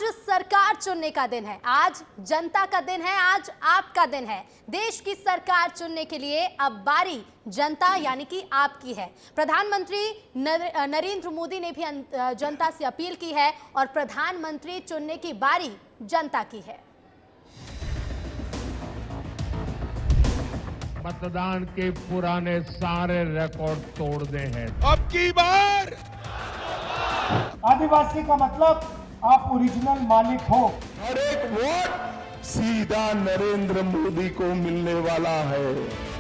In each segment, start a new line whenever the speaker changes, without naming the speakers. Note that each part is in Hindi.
सरकार चुनने का दिन है, आज जनता का दिन है, आज आपका दिन है। देश की सरकार चुनने के लिए अब बारी जनता यानी कि आपकी है। प्रधानमंत्री नरेंद्र मोदी ने भी जनता से अपील की है और प्रधानमंत्री चुनने की बारी जनता की है।
मतदान के पुराने सारे रिकॉर्ड तोड़ने हैं।
अब की बार
आदिवासी का मतलब आप ओरिजिनल मालिक हो।
हर एक वोट सीधा नरेंद्र मोदी को मिलने वाला है।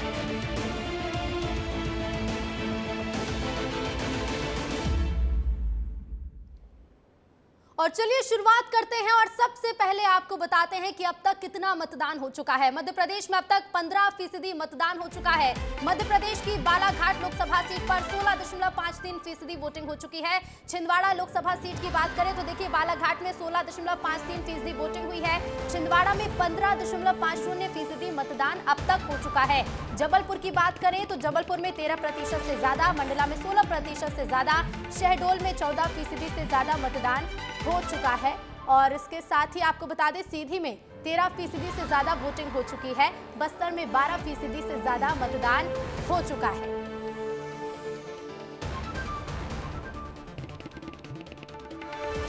और चलिए शुरुआत करते हैं और सबसे पहले आपको बताते हैं कि अब तक कितना मतदान हो चुका है। मध्य प्रदेश में अब तक 15% मतदान हो चुका है। मध्य प्रदेश की बालाघाट लोकसभा सीट पर 16.53% वोटिंग हो चुकी है। छिंदवाड़ा लोकसभा सीट की बात करें तो देखिए बालाघाट में 16.53% वोटिंग हुई है। छिंदवाड़ा में 15.50% मतदान अब तक हो चुका है। जबलपुर की बात करें तो जबलपुर में 13% से ज्यादा, मंडला में 16% से ज्यादा, शहडोल में 14% से ज्यादा मतदान हो चुका है। और इसके साथ ही आपको बता दें सीधी में 13% से ज्यादा वोटिंग हो चुकी है। बस्तर में 12% से ज्यादा मतदान हो चुका है।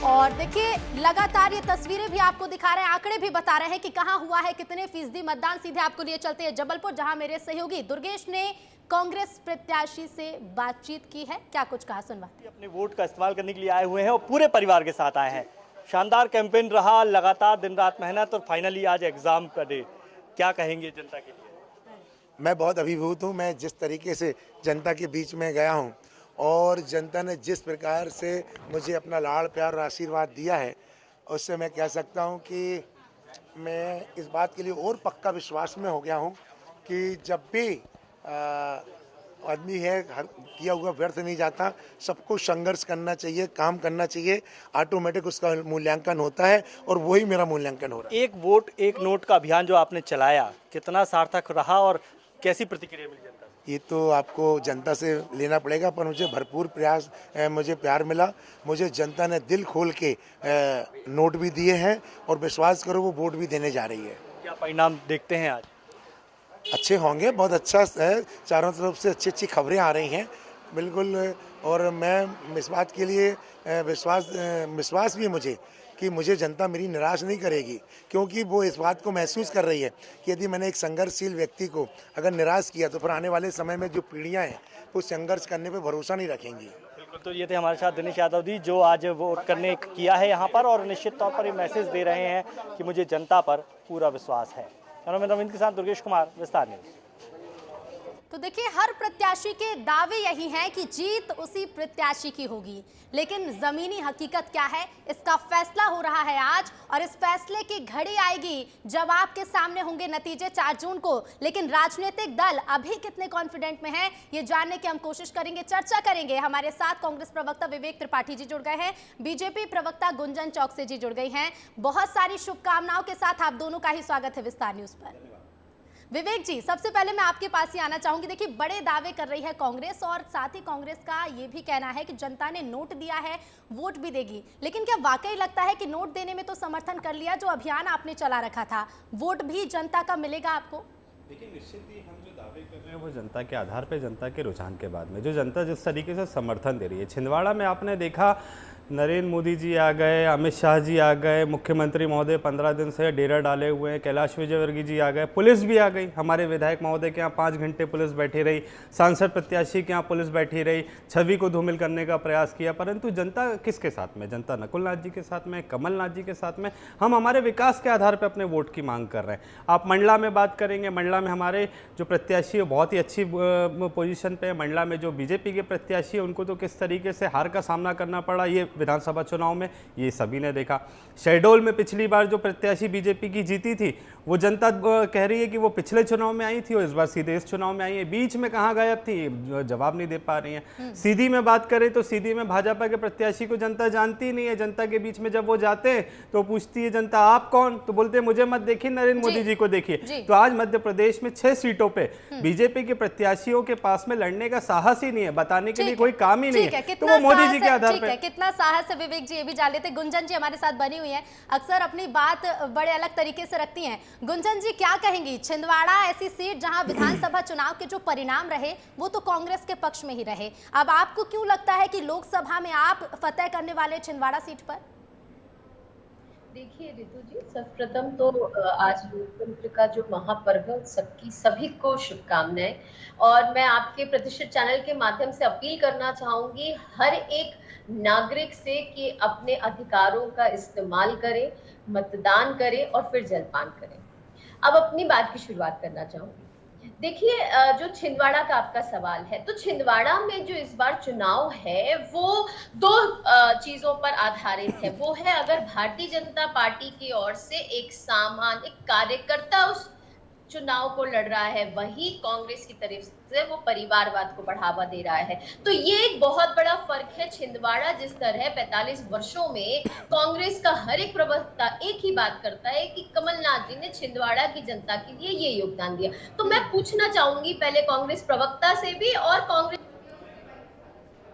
और देखिए लगातार ये तस्वीरें भी आपको दिखा रहे हैं, आंकड़े भी बता रहे हैं कि कहां हुआ है कितने फीसदी मतदान। सीधे आपको लिए चलते हैं जबलपुर, जहां मेरे सहयोगी दुर्गेश ने कांग्रेस प्रत्याशी से बातचीत की है। क्या कुछ कहा, सुनवाते हैं।
अपने वोट का इस्तेमाल करने के लिए आए हुए हैं और पूरे परिवार के साथ आए हैं। शानदार कैंपेन रहा, लगातार दिन रात मेहनत और फाइनली आज एग्जाम का डे। क्या कहेंगे जनता के लिए?
मैं बहुत अभिभूत हूँ। मैं जिस तरीके से जनता के बीच में गया हूँ और जनता ने जिस प्रकार से मुझे अपना लाड़ प्यार और आशीर्वाद दिया है, उससे मैं कह सकता हूँ कि मैं इस बात के लिए और पक्का विश्वास में हो गया हूँ कि जब भी आदमी है किया हुआ व्यर्थ नहीं जाता। सबको संघर्ष करना चाहिए, काम करना चाहिए, ऑटोमेटिक उसका मूल्यांकन होता है और वही मेरा मूल्यांकन हो रहा है।
एक वोट एक नोट का अभियान जो आपने चलाया, कितना सार्थक रहा और कैसी प्रतिक्रिया मिली जनता से?
ये तो आपको जनता से लेना पड़ेगा, पर मुझे भरपूर प्रयास मुझे प्यार मिला। मुझे जनता ने दिल खोल के नोट भी दिए हैं और विश्वास करो वो वोट भी देने जा रही है।
क्या परिणाम देखते हैं आज?
अच्छे होंगे, बहुत अच्छा है। चारों तरफ से अच्छी अच्छी खबरें आ रही हैं बिल्कुल। और मैं इस बात के लिए विश्वास भी है मुझे कि मुझे जनता मेरी निराश नहीं करेगी, क्योंकि वो इस बात को महसूस कर रही है कि यदि मैंने एक संघर्षशील व्यक्ति को अगर निराश किया तो फिर आने वाले समय में जो पीढ़ियां हैं वो संघर्ष करने पे भरोसा नहीं रखेंगी।
बिल्कुल, तो ये थे हमारे साथ दिनेश यादव जी जो आज वोट करने किया है यहाँ पर और निश्चित तौर पर ये मैसेज दे रहे हैं कि मुझे जनता पर पूरा विश्वास है। रविंद्र के साथ दुर्गेश कुमार, विस्तार न्यूज।
तो देखिए हर प्रत्याशी के दावे यही हैं कि जीत उसी प्रत्याशी की होगी, लेकिन जमीनी हकीकत क्या है इसका फैसला हो रहा है आज। और इस फैसले की घड़ी आएगी जब आपके सामने होंगे नतीजे 4 जून को। लेकिन राजनीतिक दल अभी कितने कॉन्फिडेंट में हैं ये जानने की हम कोशिश करेंगे, चर्चा करेंगे। हमारे साथ कांग्रेस प्रवक्ता विवेक त्रिपाठी जी जुड़ गए हैं, बीजेपी प्रवक्ता गुंजन चौकसे जी जुड़ गई हैं। बहुत सारी शुभकामनाओं के साथ आप दोनों का ही स्वागत है विस्तार न्यूज पर। विवेक जी, सबसे पहले मैं आपके पास ही आना चाहूंगी। देखिए बड़े दावे कर रही है कांग्रेस और साथ ही कांग्रेस का ये भी कहना है कि जनता ने नोट दिया है, वोट भी देगी। लेकिन क्या वाकई लगता है कि नोट देने में तो समर्थन कर लिया, जो अभियान आपने चला रखा था, वोट भी जनता का मिलेगा आपको?
देखिए निश्चित ही हम जो दावे कर रहे हैं वो जनता के आधार पर, जनता के रुझान के बाद में जो जनता जिस तरीके से समर्थन दे रही है। छिंदवाड़ा में आपने देखा नरेंद्र मोदी जी आ गए, अमित शाह जी आ गए, मुख्यमंत्री महोदय 15 दिन से डेरा डाले हुए हैं, कैलाश विजयवर्गीय जी आ गए, पुलिस भी आ गई। हमारे विधायक महोदय के यहाँ 5 घंटे पुलिस बैठी रही, सांसद प्रत्याशी के यहाँ पुलिस बैठी रही, छवि को धूमिल करने का प्रयास किया। परंतु जनता किसके साथ में? जनता नकुलनाथ जी के साथ में, कमलनाथ जी के साथ में। हम हमारे विकास के आधार पर अपने वोट की मांग कर रहे हैं। आप मंडला में बात करेंगे, मंडला में हमारे जो प्रत्याशी है बहुत ही अच्छी पोजीशन पे है। मंडला में जो बीजेपी के प्रत्याशी है उनको तो किस तरीके से हार का सामना करना पड़ा ये विधानसभा चुनाव में, ये सभी ने देखा। शहडोल में पिछली बार जो प्रत्याशी बीजेपी की जीती थी वो जनता कह रही है कि वो पिछले चुनाव में आई थी और इस बार सीधे इस चुनाव में आई है। बीच में कहाँ गायब थी, जवाब नहीं दे पा रही हैं। सीधी में बात करें तो सीधी में भाजपा के प्रत्याशी को जनता जानती नहीं है। जनता के बीच में जब वो जाते हैं तो पूछती है जनता आप कौन, तो बोलते हैं मुझे मत देखिए, नरेंद्र मोदी जी को देखिए। तो आज मध्य प्रदेश में 6 सीटों पे बीजेपी के प्रत्याशियों के पास में लड़ने का साहस ही नहीं है, बताने के लिए कोई काम ही नहीं है। तो वो मोदी जी के आधार पर
कितना साहस है विवेक जी, ये भी जान लेते। गुंजन जी हमारे साथ बनी हुई हैं, अक्सर अपनी बात बड़े अलग तरीके से रखती हैं। गुंजन जी क्या कहेंगी? छिंदवाड़ा ऐसी सीट जहां विधानसभा चुनाव के जो परिणाम रहे वो तो कांग्रेस के पक्ष में ही रहे, अब आपको क्यों लगता है कि लोकसभा में आप फतेह करने वाले छिंदवाड़ा सीट पर?
देखिए रितु जी, सर्वप्रथम तो आज लोकतंत्र का जो महापर्व है सबकी सभी को शुभकामनाएं। और मैं आपके प्रतिष्ठित चैनल के माध्यम से अपील करना चाहूंगी हर एक नागरिक से कि अपने अधिकारों का इस्तेमाल करें, मतदान करें और फिर जलपान करें। अब अपनी बात की शुरुआत करना चाहूंगी। देखिए, जो छिंदवाड़ा का आपका सवाल है, तो छिंदवाड़ा में जो इस बार चुनाव है वो दो चीजों पर आधारित है। वो है अगर भारतीय जनता पार्टी की ओर से एक सामान्य कार्यकर्ता उस चुनाव को लड़ रहा है, वही कांग्रेस की तरफ से वो परिवारवाद को बढ़ावा दे रहा है। तो ये एक बहुत बड़ा फर्क है। छिंदवाड़ा जिस तरह 45 वर्षों में कांग्रेस का हर एक प्रवक्ता एक ही बात करता है कि कमलनाथ जी ने छिंदवाड़ा की जनता के लिए ये योगदान दिया। तो मैं पूछना चाहूंगी पहले कांग्रेस प्रवक्ता से भी और कांग्रेस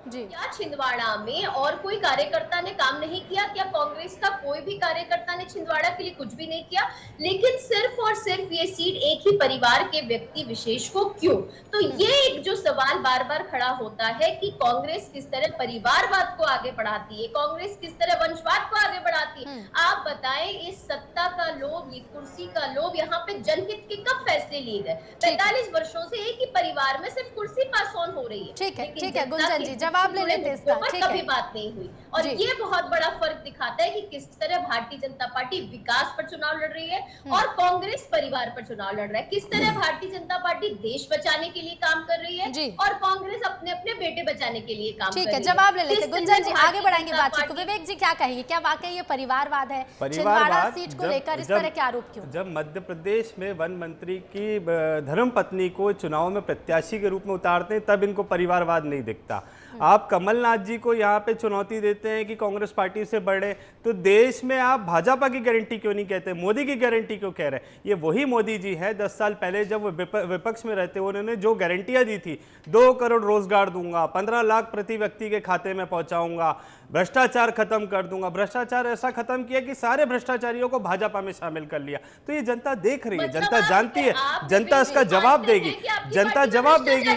जी।
क्या छिंदवाड़ा में और कोई कार्यकर्ता ने काम नहीं किया? क्या कांग्रेस का कोई भी कार्यकर्ता ने छिंदवाड़ा के लिए कुछ भी नहीं किया? लेकिन सिर्फ और सिर्फ ये सीट एक ही परिवार के व्यक्ति विशेष को क्यों? तो ये एक जो सवाल बार बार खड़ा होता है कि कांग्रेस किस तरह परिवारवाद को आगे बढ़ाती है, कांग्रेस किस तरह वंशवाद को आगे बढ़ाती है। आप बताएं, इस सत्ता का लोभ, ये कुर्सी का लोभ, यहाँ पे जनहित के कब फैसले लिए गए? 45 वर्षों से एक ही परिवार में सिर्फ कुर्सी पास ऑन हो रही है।
ठीक है गुंजन जी, जवाब ले लेते इसका।
कभी बात नहीं हुई और ये बहुत बड़ा फर्क दिखाता है कि किस तरह भारतीय जनता पार्टी विकास पर चुनाव लड़ रही है और कांग्रेस परिवार पर चुनाव लड़ रहा है। किस तरह भारतीय जनता पार्टी देश बचाने के लिए काम कर रही है और कांग्रेस अपने अपने बेटे बचाने के लिए काम कर रही है।
ठीक है, जवाब ले लेते गुंजन जी, आगे बढ़ाएंगे बातचीत को। विवेक जी क्या कहेंगे, क्या वाकई ये परिवारवाद है? छिंदवाड़ा सीट को लेकर इस तरह के आरोप क्यों?
जब मध्य प्रदेश में वन मंत्री की धर्मपत्नी को चुनाव में प्रत्याशी के रूप में उतारते हैं तब इनको परिवारवाद नहीं दिखता। आप कमलनाथ जी को यहाँ पे चुनौती देते हैं कि कांग्रेस पार्टी से बढ़े, तो देश में आप भाजपा की गारंटी क्यों नहीं कहते, मोदी की गारंटी क्यों कह रहे हैं? ये वही मोदी जी है 10 साल पहले जब वो विपक्ष में रहते उन्होंने जो गारंटियां दी थी, 2 करोड़ रोजगार दूंगा, 15 लाख प्रति व्यक्ति के खाते में पहुंचाऊंगा, भ्रष्टाचार खत्म कर दूंगा। भ्रष्टाचार ऐसा खत्म किया कि सारे भ्रष्टाचारियों को भाजपा में शामिल कर लिया। तो ये जनता देख रही है, जनता जानती है, जनता इसका जवाब देगी, जनता जवाब देगी।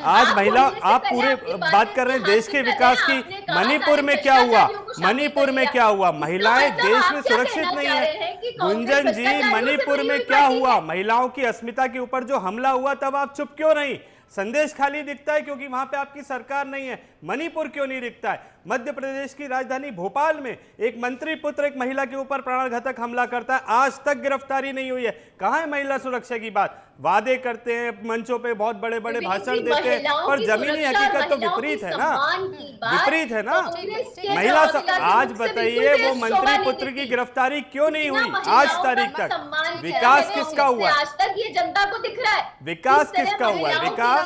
आज महिला, आप पूरे बात कर रहे हैं देश के विकास की, मणिपुर में क्या हुआ? मणिपुर में क्या हुआ? महिलाएं देश में सुरक्षित नहीं है। गुंजन जी, मणिपुर में क्या हुआ? महिलाओं की अस्मिता के ऊपर जो हमला हुआ, तब आप चुप क्यों नहीं? संदेश खाली दिखता है क्योंकि वहां पे आपकी सरकार नहीं है। मणिपुर क्यों नहीं दिखता है? मध्य प्रदेश की राजधानी भोपाल में एक मंत्री पुत्र एक महिला के ऊपर प्राणघातक हमला करता है, आज तक गिरफ्तारी नहीं हुई है। कहां है महिला सुरक्षा की बात? वादे करते हैं, मंचों पे बहुत बड़े बड़े भाषण देते हैं, पर जमीनी हकीकत तो विपरीत है ना, विपरीत है ना। महिला आज बताइए, वो मंत्री पुत्र की गिरफ्तारी क्यों नहीं हुई आज तारीख तक? विकास किसका हुआ?
आज तक ये जनता को दिख रहा है।
विकास किसका हुआ है? विकास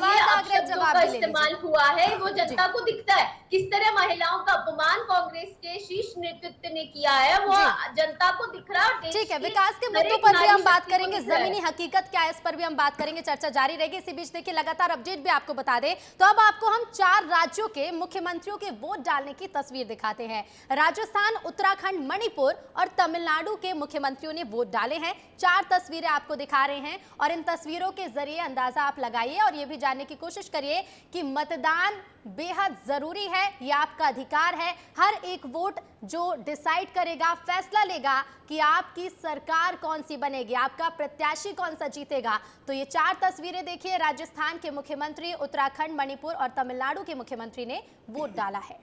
इस्तेमाल हुआ है वो जनता को दिखता है। किस तरह महिलाओं का अपमान कांग्रेस के शीर्ष नेतृत्व ने किया है वो जनता को दिख रहा है।
ठीक है, विकास के मुद्दों पर भी हम बात करेंगे, जमीनी हकीकत क्या है इस पर भी हम बात करेंगे, चर्चा जारी रहेगी। इसी बीच देखिए लगातार अपडेट भी आपको बता दें तो अब आपको हम 4 राज्यों के मुख्यमंत्रियों के वोट डालने की तस्वीर दिखाते हैं। राजस्थान, उत्तराखंड, मणिपुर और तमिलनाडु के मुख्यमंत्रियों ने वोट डाले हैं। 4 तस्वीरें आपको दिखा रहे हैं और इन तस्वीरों के जरिए अंदाजा आप लगाइए और ये भी जानने की कोशिश करिए कि मतदान बेहद जरूरी है, यह आपका अधिकार है। हर एक वोट जो डिसाइड करेगा, फैसला लेगा कि आपकी सरकार कौन सी बनेगी, आपका प्रत्याशी कौन सा जीतेगा। तो ये 4 तस्वीरें देखिए, राजस्थान के मुख्यमंत्री, उत्तराखंड, मणिपुर और तमिलनाडु के मुख्यमंत्री ने वोट डाला है।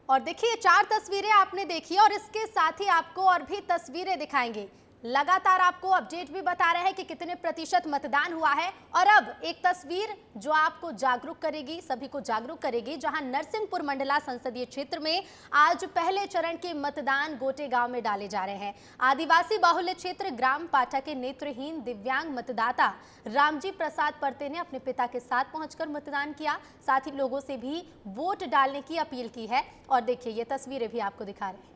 और देखिए 4 तस्वीरें आपने देखी और इसके साथ ही आपको और भी तस्वीरें दिखाएंगे। लगातार आपको अपडेट भी बता रहे हैं कि कितने प्रतिशत मतदान हुआ है। और अब एक तस्वीर जो आपको जागरूक करेगी, सभी को जागरूक करेगी, जहां नरसिंहपुर मंडला संसदीय क्षेत्र में आज पहले चरण के मतदान गोटे गांव में डाले जा रहे हैं। आदिवासी बाहुल्य क्षेत्र ग्राम पाठा के नेत्रहीन दिव्यांग मतदाता रामजी प्रसाद परते ने अपने पिता के साथ पहुंचकर मतदान किया, साथ ही लोगों से भी वोट डालने की अपील की है। और देखिए ये तस्वीरें भी आपको दिखा रहे हैं,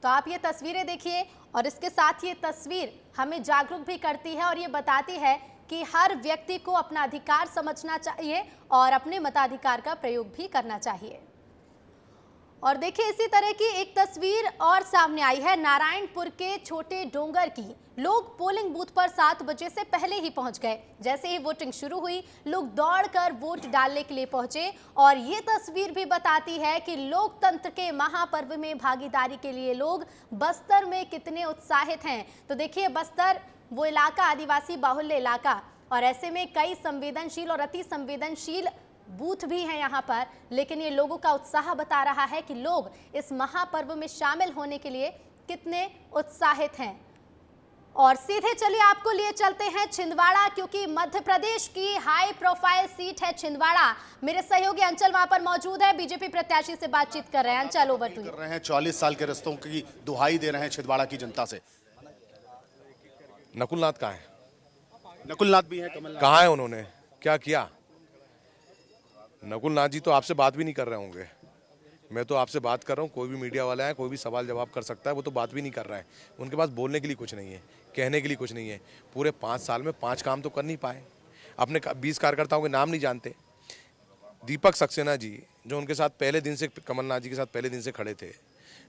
तो आप ये तस्वीरें देखिए और इसके साथ ये तस्वीर हमें जागरूक भी करती है और ये बताती है कि हर व्यक्ति को अपना अधिकार समझना चाहिए और अपने मताधिकार का प्रयोग भी करना चाहिए। और देखिए इसी तरह की एक तस्वीर और सामने आई है नारायणपुर के छोटे डोंगर की। लोग पोलिंग बूथ पर 7 बजे से पहले ही पहुंच गए। जैसे ही वोटिंग शुरू हुई, लोग दौड़कर वोट डालने के लिए पहुंचे और ये तस्वीर भी बताती है कि लोकतंत्र के महापर्व में भागीदारी के लिए लोग बस्तर में कितने उत्साहित हैं। तो देखिए बस्तर वो इलाका आदिवासी बाहुल्य इलाका, और ऐसे में कई संवेदनशील और अति संवेदनशील बूथ भी हैं यहाँ पर, लेकिन ये लोगों का उत्साह बता रहा है कि लोग इस महापर्व में शामिल होने के लिए कितने उत्साहित हैं। और सीधे चलिए आपको लिए चलते हैं छिंदवाड़ा, क्योंकि मध्य प्रदेश की हाई प्रोफाइल सीट है छिंदवाड़ा। मेरे सहयोगी अंचल वहां पर मौजूद है, बीजेपी प्रत्याशी से बातचीत कर रहे हैं। अंचल, ओवर टू यू।
कर रहे हैं 40 साल के रिश्तों की दुहाई दे रहे हैं छिंदवाड़ा की जनता से।
नकुलनाथ कहाँ है?
नकुलनाथ भी हैं, कमलनाथ
कहाँ है? उन्होंने क्या किया? नकुलनाथ जी तो आपसे बात भी नहीं कर रहे होंगे। मैं तो आपसे बात कर रहा हूँ, कोई भी मीडिया वाला है, कोई भी सवाल जवाब कर सकता है, वो तो बात भी नहीं कर रहा है। उनके पास बोलने के लिए कुछ नहीं है, कहने के लिए कुछ नहीं है। पूरे 5 साल में 5 काम तो कर नहीं पाए। अपने 20 कार्यकर्ताओं के नाम नहीं जानते। दीपक सक्सेना जी जो उनके साथ पहले दिन से, कमलनाथ जी के साथ पहले दिन से खड़े थे,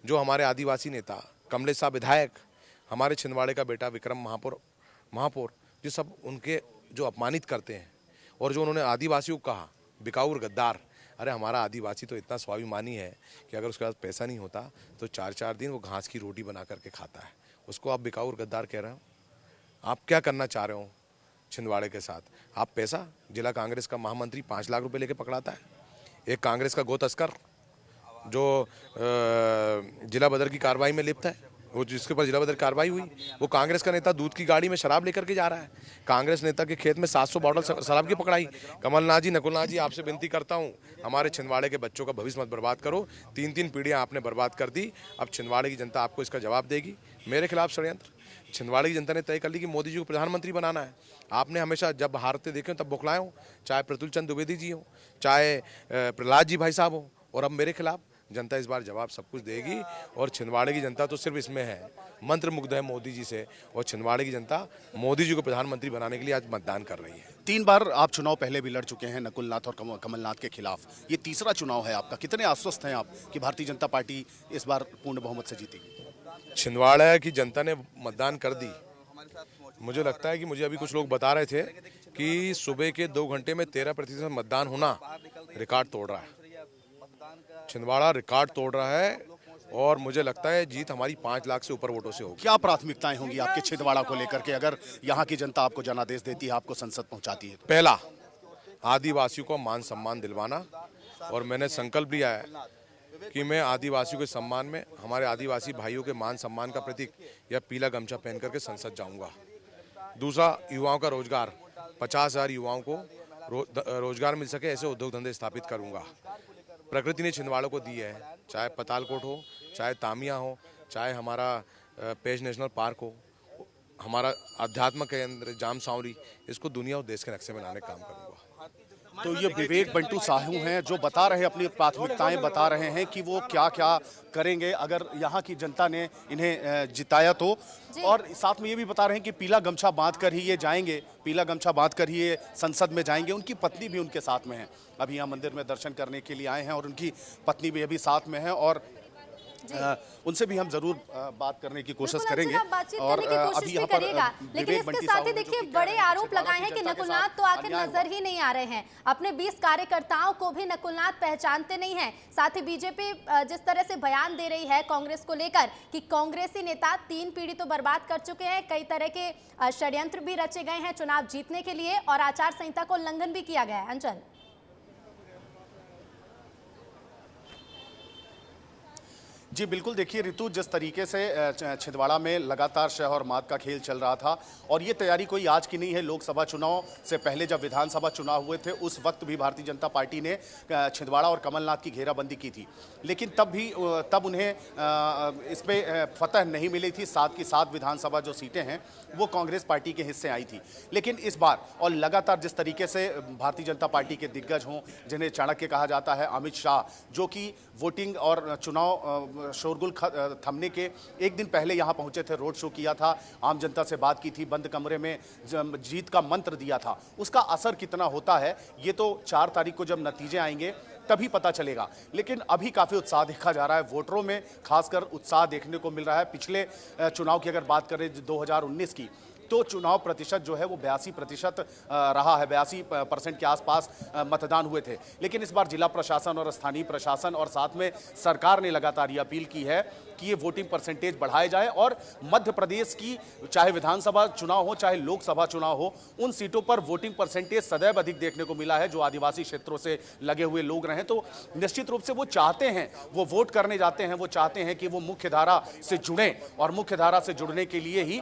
जो हमारे आदिवासी नेता कमलेश साहब विधायक, हमारे छिंदवाड़े का बेटा विक्रम महापौर, ये सब उनके जो अपमानित करते हैं, और जो उन्होंने आदिवासियों को कहा बिकाऊ और गद्दार। अरे हमारा आदिवासी तो इतना स्वाभिमानी है कि अगर उसके पास पैसा नहीं होता तो 4-4 दिन वो घास की रोटी बना करके खाता है। उसको आप बिकाऊ और गद्दार कह रहे हो? आप क्या करना चाह रहे हो छिंदवाड़े के साथ? आप पैसा, जिला कांग्रेस का महामंत्री 5 लाख रुपए लेके पकड़ाता है। एक कांग्रेस का गो तस्कर जो जिला बदर की कार्रवाई में लिप्त है, वो जिसके ऊपर जिला बदर कार्रवाई हुई, वो कांग्रेस का नेता दूध की गाड़ी में शराब लेकर के जा रहा है। कांग्रेस नेता के खेत में 700 बॉटल शराब की पकड़ाई। कमलनाथ जी, नकुलनाथ जी, आपसे विनती करता हूँ, हमारे छिंदवाड़े के बच्चों का भविष्य मत बर्बाद करो। 3-3 पीढ़ियाँ आपने बर्बाद कर दी। अब छिंदवाड़े की जनता आपको इसका जवाब देगी। मेरे खिलाफ षड्यंत्र, छिंदवाड़े की जनता ने तय कर ली कि मोदी जी को प्रधानमंत्री बनाना है। आपने हमेशा जब हारते देखे हो तब बौखलाए हो, चाहे प्रतुल चंद द्विवेदी जी हो, चाहे प्रहलाद जी भाई साहब हो, और अब मेरे खिलाफ। जनता इस बार जवाब सब कुछ देगी। और छिंदवाड़े की जनता तो सिर्फ इसमें है, मंत्र मुग्ध है मोदी जी से, और छिंदवाड़े की जनता मोदी जी को प्रधानमंत्री बनाने के लिए आज मतदान कर रही है।
3 बार आप चुनाव पहले भी लड़ चुके हैं नकुलनाथ और कमलनाथ के खिलाफ। ये तीसरा चुनाव है आपका। कितने आश्वस्त हैं आप कि भारतीय जनता पार्टी इस बार पूर्ण बहुमत से जीतेगी?
छिंदवाड़ा की जनता ने मतदान कर दी। मुझे लगता है कि मुझे अभी कुछ लोग बता रहे थे कि सुबह के 2 घंटे में 13% मतदान होना रिकॉर्ड तोड़ रहा है। छिंदवाड़ा रिकॉर्ड तोड़ रहा है, और मुझे लगता है जीत हमारी 5 लाख से ऊपर वोटों से होगी।
क्या प्राथमिकताएं होंगी आपके छिंदवाड़ा को लेकर के, अगर यहाँ की जनता आपको जनादेश देती है, आपको संसद पहुँचाती है?
पहला, आदिवासियों को मान सम्मान दिलवाना, और मैंने संकल्प लिया है कि मैं आदिवासियों के सम्मान में, हमारे आदिवासी भाइयों के मान सम्मान का प्रतीक यह पीला गमछा पहन करके संसद जाऊंगा। दूसरा, युवाओं का रोजगार, 50,000 युवाओं को रोजगार मिल सके ऐसे उद्योग धंधे स्थापित करूंगा। प्रकृति ने छिंदवाड़ों को दी है, चाहे पतालकोट हो, चाहे तामिया हो, चाहे हमारा पेज नेशनल पार्क हो, हमारा आध्यात्म केंद्र जाम सांवरी, इसको दुनिया और देश के नक्शे में लाने का काम करूंगा।
तो ये विवेक बंटू साहू हैं जो बता रहे हैं, अपनी प्राथमिकताएं बता रहे हैं कि वो क्या क्या करेंगे अगर यहाँ की जनता ने इन्हें जिताया तो। और साथ में ये भी बता रहे हैं कि पीला गमछा बांध कर ही ये जाएंगे, पीला गमछा बांध कर ही ये संसद में जाएंगे। उनकी पत्नी भी उनके साथ में है, अभी यहाँ मंदिर में दर्शन करने के लिए आए हैं, और उनकी पत्नी भी अभी साथ में है, और उनसे भी हम जरूर बात करने की कोशिश करेंगे।
और अभी यहाँ पर लेकिन इसके साथ ही देखिए बड़े आरोप लगाए हैं कि नकुलनाथ तो आखिर नजर ही नहीं आ रहे हैं। अपने 20 कार्यकर्ताओं को भी नकुलनाथ पहचानते नहीं हैं। साथ ही बीजेपी जिस तरह से बयान दे रही है कांग्रेस को लेकर कि कांग्रेसी नेता 3 पीढ़ी तो बर्बाद कर चुके हैं, कई तरह के षड्यंत्र भी रचे गए हैं चुनाव जीतने के लिए, और आचार संहिता को उल्लंघन भी किया गया है। अंचल,
जी बिल्कुल, देखिए ऋतु, जिस तरीके से छिंदवाड़ा में लगातार शह और मात का खेल चल रहा था, और ये तैयारी कोई आज की नहीं है। लोकसभा चुनाव से पहले जब विधानसभा चुनाव हुए थे उस वक्त भी भारतीय जनता पार्टी ने छिंदवाड़ा और कमलनाथ की घेराबंदी की थी, लेकिन तब उन्हें इस पर फतह नहीं मिली थी। 7 की 7 विधानसभा जो सीटें हैं वो कांग्रेस पार्टी के हिस्से आई थी। लेकिन इस बार और लगातार जिस तरीके से भारतीय जनता पार्टी के दिग्गज हों, जिन्हें चाणक्य कहा जाता है, अमित शाह, जो कि वोटिंग और चुनाव शोरगुल थमने के एक दिन पहले यहाँ पहुंचे थे, रोड शो किया था, आम जनता से बात की थी, बंद कमरे में जीत का मंत्र दिया था। उसका असर कितना होता है ये तो 4 तारीख को जब नतीजे आएंगे तभी पता चलेगा। लेकिन अभी काफ़ी उत्साह देखा जा रहा है, वोटरों में खासकर उत्साह देखने को मिल रहा है। पिछले चुनाव की अगर बात करें 2019 की, तो चुनाव प्रतिशत जो है वो 82% रहा है, 82% के आसपास मतदान हुए थे। लेकिन इस बार जिला प्रशासन और स्थानीय प्रशासन और साथ में सरकार ने लगातार ये अपील की है कि ये वोटिंग परसेंटेज बढ़ाए जाए और मध्य प्रदेश की चाहे विधानसभा चुनाव हो चाहे लोकसभा चुनाव हो, उन सीटों पर वोटिंग परसेंटेज सदैव अधिक देखने को मिला है जो आदिवासी क्षेत्रों से लगे हुए लोग रहे। तो निश्चित रूप से वो चाहते हैं, वो वोट करने जाते हैं, वो चाहते हैं कि वो मुख्य धारा से जुड़ें और मुख्य धारा से जुड़ने के लिए ही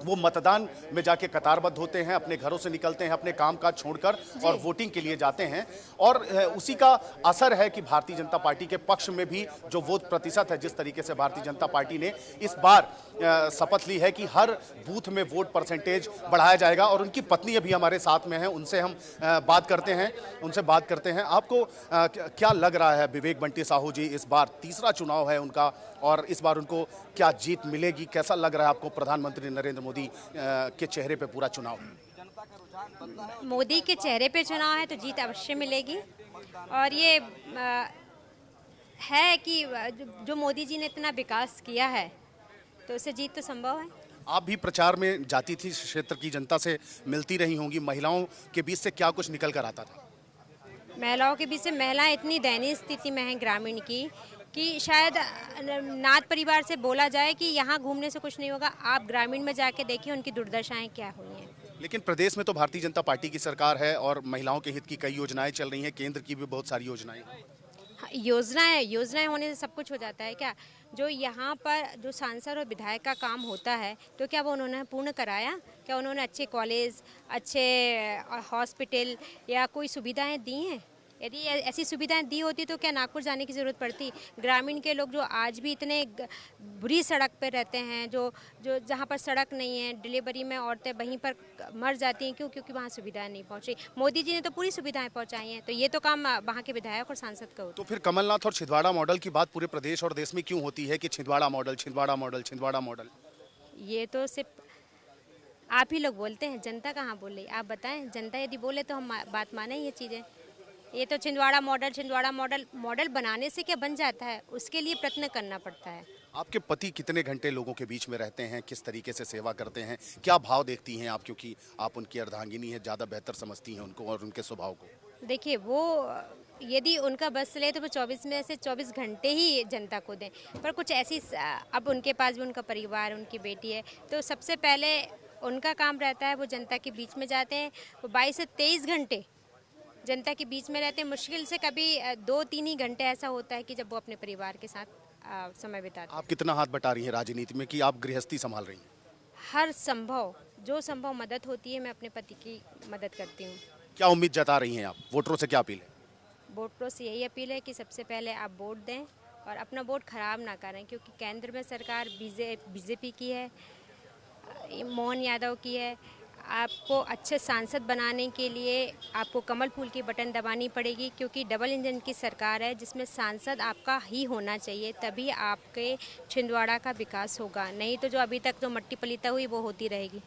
वो मतदान में जाके कतारबद्ध होते हैं, अपने घरों से निकलते हैं, अपने काम काज छोड़कर और वोटिंग के लिए जाते हैं। और उसी का असर है कि भारतीय जनता पार्टी के पक्ष में भी जो वोट प्रतिशत है, जिस तरीके से भारतीय जनता पार्टी ने इस बार शपथ ली है कि हर बूथ में वोट परसेंटेज बढ़ाया जाएगा। और उनकी पत्नी अभी हमारे साथ में है, उनसे हम बात करते हैं। आपको क्या लग रहा है विवेक बंटी साहू जी, इस बार तीसरा चुनाव है उनका और इस बार उनको क्या जीत मिलेगी? कैसा लग रहा है आपको प्रधानमंत्री नरेंद्र मोदी के चेहरे पे पूरा चुनाव?
मोदी के चेहरे पे चुनाव है तो जीत अवश्य मिलेगी। और ये है कि जो मोदी जी ने इतना विकास किया है तो उससे जीत तो संभव है।
आप भी प्रचार में जाती थी, क्षेत्र की जनता से मिलती रही होंगी, महिलाओं के बीच से क्या कुछ निकल कर आता था?
महिलाओं के बीच से महिलाएं इतनी दयनीय स्थिति में हैं ग्रामीण की कि शायद नाथ परिवार से बोला जाए कि यहाँ घूमने से कुछ नहीं होगा, आप ग्रामीण में जाके देखिए उनकी दुर्दशाएं क्या हुई हैं।
लेकिन प्रदेश में तो भारतीय जनता पार्टी की सरकार है और महिलाओं के हित की कई योजनाएं चल रही हैं, केंद्र की भी बहुत सारी योजनाएं।
योजनाएं होने से सब कुछ हो जाता है क्या? जो यहाँ पर जो सांसद और विधायक का काम होता है तो क्या वो उन्होंने पूर्ण कराया? क्या उन्होंने अच्छे कॉलेज, अच्छे हॉस्पिटल या कोई सुविधाएं दी हैं? यदि ऐसी सुविधाएं दी होती तो क्या नागपुर जाने की ज़रूरत पड़ती? ग्रामीण के लोग जो आज भी इतने बुरी सड़क पर रहते हैं, जो जहाँ पर सड़क नहीं है, डिलीवरी में औरतें वहीं पर मर जाती हैं, क्योंकि वहाँ सुविधाएं नहीं पहुँची। मोदी जी ने तो पूरी सुविधाएं पहुँचाई हैं, तो ये तो काम वहाँ के विधायक और सांसद का होता है।
तो फिर कमलनाथ और छिंदवाड़ा मॉडल की बात पूरे प्रदेश और देश में क्यों होती है कि छिंदवाड़ा मॉडल?
ये तो सिर्फ आप ही लोग बोलते हैं, जनता कहाँ बोल रही? आप बताएं, जनता यदि बोले तो हम बात माने ये चीज़ें। ये तो छिंदवाड़ा मॉडल बनाने से क्या बन जाता है, उसके लिए प्रयत्न करना पड़ता है।
आपके पति कितने घंटे लोगों के बीच में रहते हैं, किस तरीके से सेवा करते हैं, क्या भाव देखती हैं आप, क्योंकि आप उनकी अर्धांगिनी हैं, ज़्यादा बेहतर समझती हैं उनको और उनके स्वभाव को?
देखिए, वो यदि उनका बस चले तो वो 24 में से 24 घंटे ही जनता को दें, पर कुछ ऐसी, अब उनके पास भी उनका परिवार, उनकी बेटी है, तो सबसे पहले उनका काम रहता है वो जनता के बीच में जाते हैं। वो 22 से 23 घंटे जनता के बीच में रहते हैं। मुश्किल से कभी 2-3 ही घंटे ऐसा होता है कि जब वो अपने परिवार के साथ समय बिताते हैं।
आप कितना हाथ बटा रही हैं राजनीति में कि आप गृहस्थी संभाल रही हैं?
हर संभव मदद होती है, मैं अपने पति की मदद करती हूँ।
क्या उम्मीद जता रही हैं आप? वोटरों से क्या अपील है?
वोटरों से यही अपील है कि सबसे पहले आप वोट दें और अपना वोट खराब ना करें, क्योंकि केंद्र में सरकार बीजेपी की है, मोहन यादव की है। आपको अच्छे सांसद बनाने के लिए आपको कमल फूल की बटन दबानी पड़ेगी, क्योंकि डबल इंजन की सरकार है जिसमें सांसद आपका ही होना चाहिए, तभी आपके छिंदवाड़ा का विकास होगा। नहीं तो जो अभी तक जो मट्टी पलीता हुई वो होती रहेगी।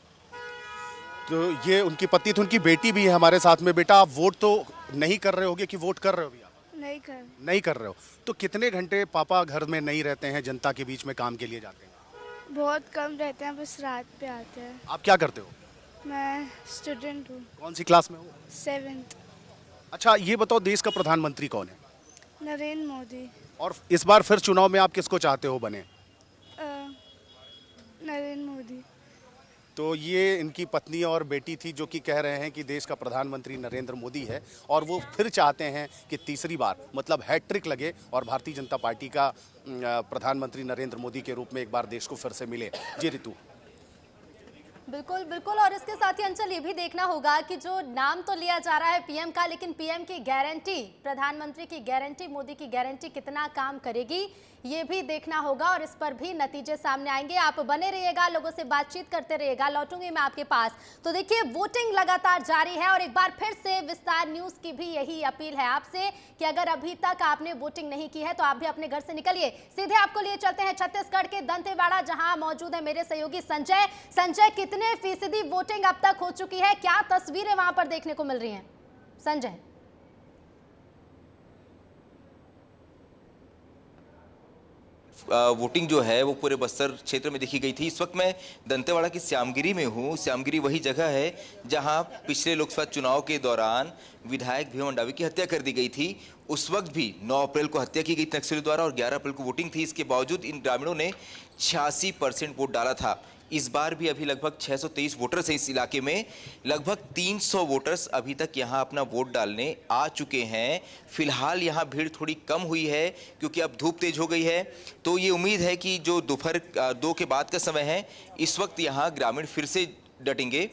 तो ये उनकी पत्नी थी, उनकी बेटी भी है हमारे साथ में। बेटा, आप वोट तो नहीं कर रहे होगे कि वोट कर रहे हो? भैया नहीं कर रहे हो। तो कितने घंटे पापा घर में नहीं रहते हैं, जनता के बीच में काम के लिए जाते हैं?
बहुत कम रहते हैं, बस रात पे आते हैं।
आप क्या करते हो?
मैं स्टूडेंट हूँ।
कौन सी क्लास में हो?
7th।
अच्छा, ये बताओ देश का प्रधानमंत्री कौन है?
नरेंद्र मोदी।
और इस बार फिर चुनाव में आप किसको चाहते हो बने?
नरेंद्र मोदी।
तो ये इनकी पत्नी और बेटी थी जो कि कह रहे हैं कि देश का प्रधानमंत्री नरेंद्र मोदी है और वो फिर चाहते हैं कि तीसरी बार मतलब हैट्रिक लगे और भारतीय जनता पार्टी का प्रधानमंत्री नरेंद्र मोदी के रूप में एक बार देश को फिर से मिले। जी रितु।
बिल्कुल बिल्कुल। और इसके साथ ही अंचल ये भी देखना होगा कि जो नाम तो लिया जा रहा है पीएम का, लेकिन पीएम की गारंटी, प्रधानमंत्री की गारंटी, मोदी की गारंटी कितना काम करेगी ये भी देखना होगा और इस पर भी नतीजे सामने आएंगे। आप बने रहिएगा, लोगों से बातचीत करते रहिएगा, लौटूंगी मैं आपके पास। तो देखिए वोटिंग लगातार जारी है और एक बार फिर से विस्तार न्यूज की भी यही अपील है आपसे कि अगर अभी तक आपने वोटिंग नहीं की है तो आप भी अपने घर से निकलिए। सीधे आपको लिए चलते हैं छत्तीसगढ़ के दंतेवाड़ा, जहां मौजूद है मेरे सहयोगी संजय। संजय, कितने फीसदी वोटिंग अब तक हो चुकी है, क्या तस्वीरें वहां पर देखने को मिल रही हैं संजय?
वोटिंग जो है वो पूरे बस्तर क्षेत्र में देखी गई थी। इस वक्त मैं दंतेवाड़ा की श्यामगिरी में हूँ। श्यामगिरी वही जगह है जहां पिछले लोकसभा चुनाव के दौरान विधायक भीम मंडावी की हत्या कर दी गई थी। उस वक्त भी 9 अप्रैल को हत्या की गई थी नक्सलियों द्वारा और 11 अप्रैल को वोटिंग थी। इसके बावजूद इन ग्रामीणों ने 86% वोट डाला था। इस बार भी अभी लगभग 623 वोटर्स हैं इस इलाके में। लगभग 300 वोटर्स अभी तक यहां अपना वोट डालने आ चुके हैं। फिलहाल यहां भीड़ थोड़ी कम हुई है क्योंकि अब धूप तेज हो गई है। तो ये उम्मीद है कि जो दोपहर 2 के बाद का समय है, इस वक्त यहां ग्रामीण फिर से डटेंगे।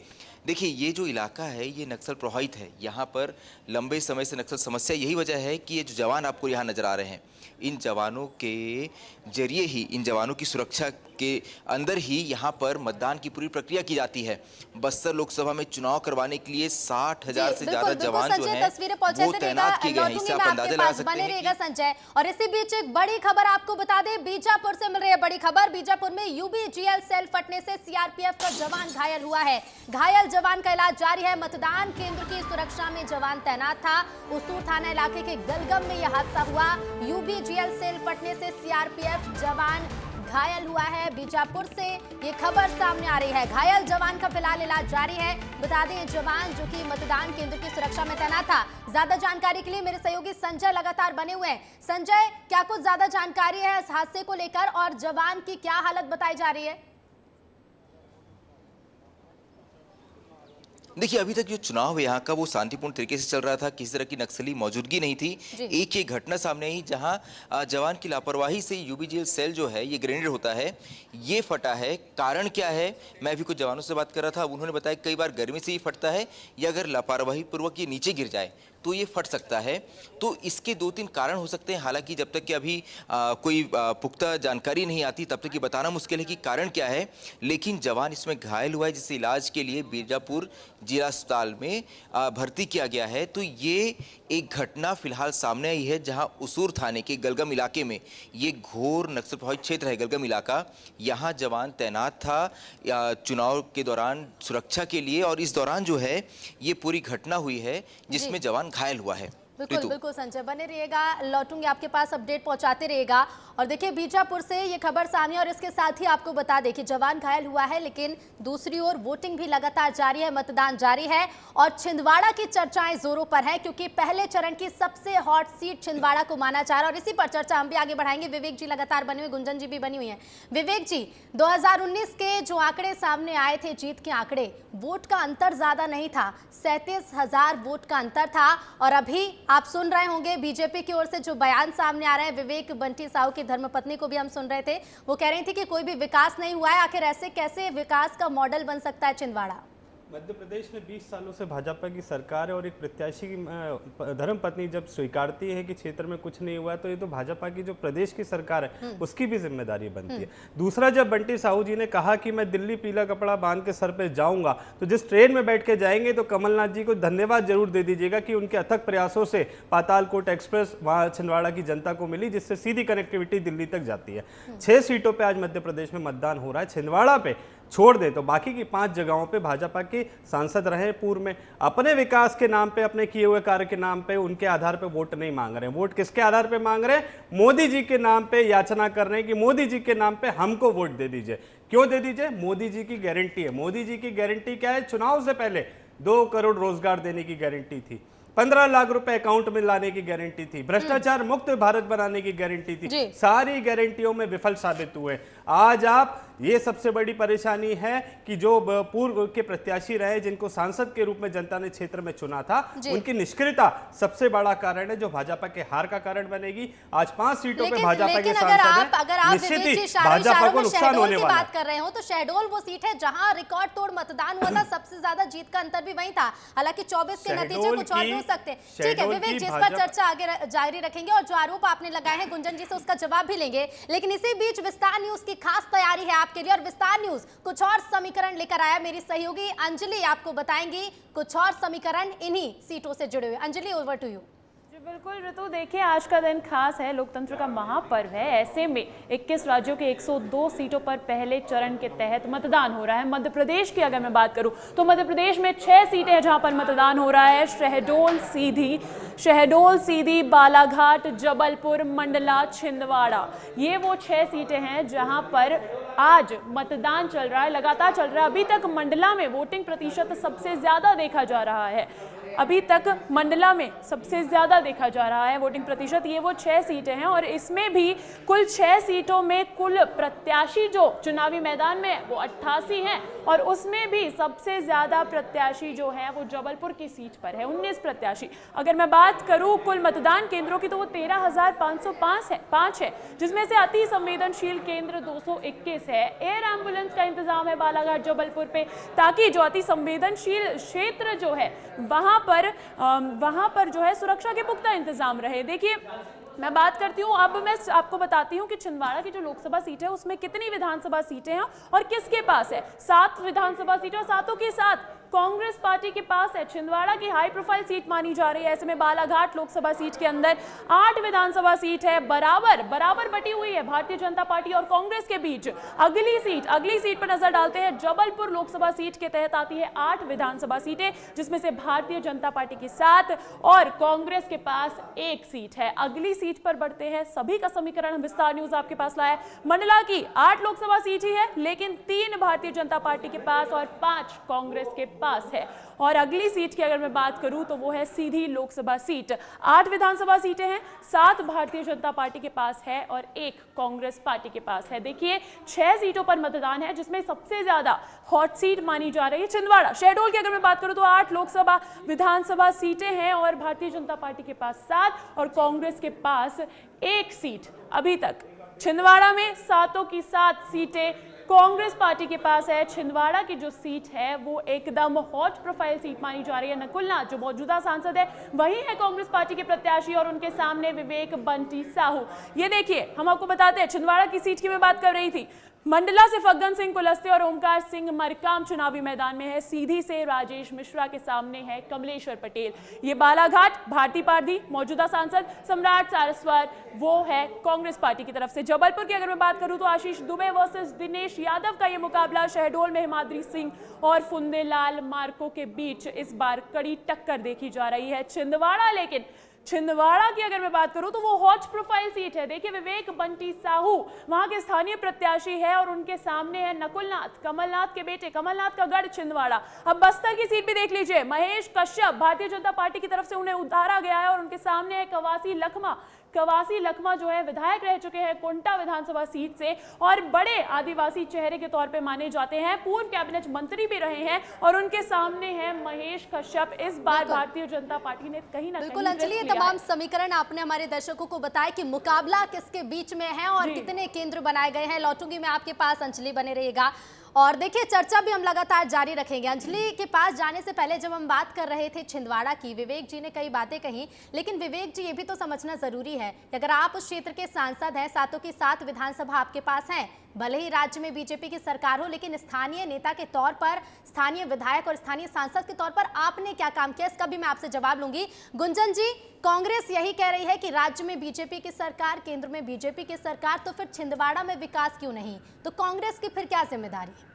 देखिए ये जो इलाका है ये नक्सल प्रभावित है। यहाँ पर लंबे समय से नक्सल समस्या, यही वजह है कि ये जो जवान आपको यहाँ नजर आ रहे हैं, इन जवानों के जरिए ही, इन जवानों की सुरक्षा के अंदर ही यहाँ पर मतदान की पूरी प्रक्रिया की जाती है। बस्तर लोकसभा में चुनाव करवाने के लिए 60,000 से ज्यादा जवान जो हैं वो तैनात किए गए हैं। इससे आप अंदाजा लगा सकते
बने
हैं
रहेगा संजय। और इसी बीच एक बड़ी खबर आपको बता दें, बीजापुर से मिल रही है बड़ी खबर। बीजापुर में यूबीजीएल सेल फटने से सीआरपीएफ का जवान घायल हुआ है। घायल जवान का इलाज जारी है। मतदान केंद्र की सुरक्षा में जवान तैनात था। उसूर थाना इलाके के गलगम में यह हादसा हुआ। यूबीजीएल सेल फटने से सीआरपीएफ जवान घायल हुआ है। बीजापुर से ये खबर सामने आ रही है। घायल जवान का फिलहाल इलाज जारी है। बता दें जवान जो कि मतदान केंद्र की सुरक्षा में तैनात था। ज्यादा जानकारी के लिए मेरे सहयोगी संजय लगातार बने हुए हैं। संजय, क्या कुछ ज्यादा जानकारी है इस हादसे को लेकर और जवान की क्या हालत बताई जा रही है?
देखिए अभी तक जो चुनाव है यहाँ का वो शांतिपूर्ण तरीके से चल रहा था। किसी तरह की नक्सली मौजूदगी नहीं थी। एक ही घटना सामने आई जहाँ जवान की लापरवाही से यूबीजीएल सेल जो है, ये ग्रेनेड होता है, ये फटा है। कारण क्या है, मैं अभी कुछ जवानों से बात कर रहा था, उन्होंने बताया कई बार गर्मी से ही फटता है या अगर लापरवाही पूर्वक ये नीचे गिर जाए तो ये फट सकता है। तो इसके 2-3 कारण हो सकते हैं। हालांकि जब तक कि अभी कोई पुख्ता जानकारी नहीं आती तब तक ये बताना मुश्किल है कि कारण क्या है। लेकिन जवान इसमें घायल हुआ है जिसे इलाज के लिए बीजापुर जिला अस्पताल में भर्ती किया गया है। तो ये एक घटना फिलहाल सामने आई है जहां उसूर थाने के गलगम इलाके में, ये घोर नक्सल प्रभावित क्षेत्र है गलगम इलाका, यहाँ जवान तैनात था चुनाव के दौरान सुरक्षा के लिए। और इस दौरान जो है ये पूरी घटना हुई है जिसमें जवान घायल हुआ है।
बिल्कुल बिल्कुल संजय, बने रहिएगा, लौटूंगे आपके पास, अपडेट पहुंचाते रहिएगा। और देखिए बीजापुर से ये खबर सामने, और इसके साथ ही आपको बता दें कि जवान घायल हुआ है, लेकिन दूसरी ओर वोटिंग भी लगातार जारी है, मतदान जारी है। और छिंदवाड़ा की चर्चाएं जोरों पर है क्योंकि पहले चरण की सबसे हॉट सीट छिंदवाड़ा को माना जा रहा है। और इसी पर चर्चा हम भी आगे बढ़ाएंगे। विवेक जी लगातार बने हुए, गुंजन जी भी बनी हुई है। विवेक जी, 2019 के जो आंकड़े सामने आए थे, जीत के आंकड़े, वोट का अंतर ज्यादा नहीं था, 37,000 वोट का अंतर था। और अभी आप सुन रहे होंगे बीजेपी की ओर से जो बयान सामने आ रहे हैं, विवेक बंटी साहू की धर्मपत्नी को भी हम सुन रहे थे, वो कह रही थी कि कोई भी विकास नहीं हुआ है। आखिर ऐसे कैसे विकास का मॉडल बन सकता है छिंदवाड़ा?
मध्य प्रदेश में 20 सालों से भाजपा की सरकार है और एक प्रत्याशी की धर्मपत्नी जब स्वीकारती है कि क्षेत्र में कुछ नहीं हुआ तो ये तो भाजपा की जो प्रदेश की सरकार है उसकी भी जिम्मेदारी बनती है। दूसरा, जब बंटी साहू जी ने कहा कि मैं दिल्ली पीला कपड़ा बांध के सर पे जाऊंगा, तो जिस ट्रेन में बैठ के जाएंगे तो कमलनाथ जी को धन्यवाद जरूर दे दीजिएगा कि उनके अथक प्रयासों से पातालकोट एक्सप्रेस वहाँ छिंदवाड़ा की जनता को मिली, जिससे सीधी कनेक्टिविटी दिल्ली तक जाती है। 6 सीटों पर आज मध्य प्रदेश में मतदान हो रहा है। छिंदवाड़ा पे छोड़ दे तो बाकी की 5 जगहों पे भाजपा के सांसद रहे पूर्व में, अपने विकास के नाम पे, अपने किए हुए कार्य के नाम पे, उनके आधार पे वोट नहीं मांग रहे हैं। वोट किसके आधार पे मांग रहे हैं? मोदी जी के नाम पे याचना कर रहे हैं कि मोदी जी के नाम पे हमको वोट दे दीजिए। क्यों दे दीजिए? मोदी जी की गारंटी है। मोदी जी की गारंटी क्या है? चुनाव से पहले 2 करोड़ रोजगार देने की गारंटी थी, 15 लाख रुपए अकाउंट में लाने की गारंटी थी, भ्रष्टाचार मुक्त भारत बनाने की गारंटी थी। सारी गारंटियों में विफल साबित हुए। आज आप ये सबसे बड़ी परेशानी है कि जो पूर्व के प्रत्याशी रहे जिनको सांसद के रूप में जनता ने क्षेत्र में चुना था, उनकी निष्क्रियता सबसे बड़ा कारण है जो भाजपा के हार का कारण बनेगी। आज 5 सीटों पे भाजपा के सांसद हैं, निश्चित ही भाजपा को नुकसान होने वाला है।
बात कर रहे हो तो शहडोल वो सीट है जहां रिकॉर्ड तोड़ मतदान हुआ था, सबसे ज्यादा जीत का अंतर भी वहीं था। हालांकि 24 के नतीजे कुछ और भी हो सकते हैं। ठीक है विवेक जी, इस पर चर्चा आगे जारी रखेंगे और जो आरोप आपने लगाए हैं गुंजन जी से उसका जवाब भी लेंगे। लेकिन इसी बीच विस्तार न्यूज की खास तैयारी है आपके लिए और विस्तार न्यूज कुछ और समीकरण लेकर आया। मेरी सहयोगी अंजलि आपको बताएंगी कुछ और समीकरण इन्हीं सीटों से जुड़े हुए। Anjali, over to you.
बिल्कुल ऋतु, देखिए आज का दिन खास है, लोकतंत्र का महापर्व है। ऐसे में 21 राज्यों के 102 सीटों पर पहले चरण के तहत मतदान हो रहा है। मध्य प्रदेश की अगर मैं बात करूं तो मध्य प्रदेश में 6 सीटें हैं जहां पर मतदान हो रहा है। शहडोल, सीधी, बालाघाट, जबलपुर, मंडला, छिंदवाड़ा, ये वो 6 सीटें हैं जहां पर आज मतदान चल रहा है, लगातार चल रहा है। अभी तक मंडला में वोटिंग प्रतिशत सबसे ज्यादा देखा जा रहा है। अभी तक मंडला में सबसे ज्यादा देखा जा रहा है वोटिंग प्रतिशत। ये वो 6 सीटें हैं और इसमें भी कुल 6 सीटों में कुल प्रत्याशी जो चुनावी मैदान में वो 88 हैं और उसमें भी सबसे ज्यादा प्रत्याशी जो है वो जबलपुर की सीट पर है, 19 प्रत्याशी। अगर मैं बात करूं कुल मतदान केंद्रों की तो वो 13,505 है, जिसमें से अति संवेदनशील केंद्र 221 है। एयर एम्बुलेंस का इंतजाम है बालाघाट जबलपुर पे, ताकि जो अति संवेदनशील क्षेत्र जो है वहां पर जो है सुरक्षा के पुख्ता इंतजाम रहे। देखिए मैं बात करती हूँ, अब मैं आपको बताती हूँ कि छिंदवाड़ा की जो लोकसभा सीट है उसमें कितनी विधानसभा सीटें हैं और किसके पास है। 7 विधानसभा सीटें और 7 के साथ कांग्रेस पार्टी के पास है। छिंदवाड़ा की हाई प्रोफाइल सीट मानी जा रही है। ऐसे में बालाघाट लोकसभा सीट के अंदर 8 विधानसभा सीट है, बराबर बटी हुई है भारतीय जनता पार्टी और कांग्रेस के बीच। अगली सीट पर नजर डालते हैं। जबलपुर लोकसभा सीट के तहत आती है 8 विधानसभा सीटें, जिसमें से भारतीय जनता पार्टी की 7 और कांग्रेस के पास 1 सीट है। अगली सीट पर बढ़ते हैं। सभी का समीकरण विस्तार न्यूज आपके पास लाया है। मंडला की 8 लोकसभा सीट ही है, लेकिन 3 भारतीय जनता पार्टी के पास और 5 कांग्रेस के पास है। और अगली सीट की अगर मैं बात करूं तो वो है सीधी लोकसभा सीट। 8 विधानसभा सीटें हैं, 7 भारतीय जनता पार्टी के पास है और 1 कांग्रेस पार्टी के पास है। देखिए 6 सीटों पर मतदान है, जिसमें सबसे ज्यादा हॉट सीट मानी जा रही है छिंदवाड़ा। शहडोल की अगर मैं बात करूं तो 8 लोकसभा विधानसभा सीटें हैं और भारतीय जनता पार्टी के पास 7 और कांग्रेस के पास 1 सीट। अभी तक छिंदवाड़ा में 7 की 7 सीटें कांग्रेस पार्टी के पास है। छिंदवाड़ा की जो सीट है वो एकदम हॉट प्रोफाइल सीट मानी जा रही है। नकुल नाथ जो मौजूदा सांसद है वही है कांग्रेस पार्टी के प्रत्याशी और उनके सामने विवेक बंटी साहू। ये देखिए हम आपको बताते हैं छिंदवाड़ा की सीट की मैं बात कर रही थी। मंडला से फग्गन सिंह कुलस्ते और ओमकार सिंह मरकाम चुनावी मैदान में है। सीधी से राजेश मिश्रा के सामने है कमलेश्वर पटेल। ये बालाघाट भारती पारधी मौजूदा सांसद सम्राट सारस्वत वो है कांग्रेस पार्टी की तरफ से। जबलपुर की अगर मैं बात करूं तो आशीष दुबे वर्सेस दिनेश यादव का ये मुकाबला। शहडोल में हिमाद्री सिंह और फुंदेलाल मार्को के बीच इस बार कड़ी टक्कर देखी जा रही है। छिंदवाड़ा की अगर मैं बात करूं तो वो हॉट प्रोफाइल सीट है। देखिए विवेक बंटी साहू वहां के स्थानीय प्रत्याशी है और उनके सामने है नकुल नाथ, कमलनाथ के बेटे, कमलनाथ का गढ़ छिंदवाड़ा। अब बस्तर की सीट भी देख लीजिए। महेश कश्यप भारतीय जनता पार्टी की तरफ से उन्हें उतारा गया है और उनके सामने है कवासी लखमा जो है विधायक रह चुके हैं कोंटा विधानसभा सीट से और बड़े आदिवासी चेहरे के तौर पे माने जाते हैं। पूर्व कैबिनेट मंत्री भी रहे हैं और उनके सामने है महेश कश्यप। इस बार भारतीय जनता पार्टी ने कहीं ना कहीं
बिल्कुल अंजलि, ये तमाम समीकरण आपने हमारे दर्शकों को बताया कि मुकाबला किसके बीच में है और कितने केंद्र बनाए गए हैं। लौटूंगी मैं आपके पास, अंजलि बने रहिएगा। और देखिए चर्चा भी हम लगातार जारी रखेंगे। अंजलि के पास जाने से पहले जब हम बात कर रहे थे छिंदवाड़ा की, विवेक जी ने कई बातें कही, लेकिन विवेक जी ये भी तो समझना जरूरी है कि अगर आप उस क्षेत्र के सांसद हैं, 7 की 7 विधानसभा आपके पास हैं, भले ही राज्य में बीजेपी की सरकार हो, लेकिन स्थानीय नेता के तौर पर, स्थानीय विधायक और स्थानीय सांसद के तौर पर आपने क्या काम किया, इसका भी मैं आपसे जवाब लूंगी। गुंजन जी, कांग्रेस यही कह रही है कि राज्य में बीजेपी की सरकार, केंद्र में बीजेपी की सरकार, तो फिर छिंदवाड़ा में विकास क्यों नहीं? तो कांग्रेस की फिर क्या जिम्मेदारी है?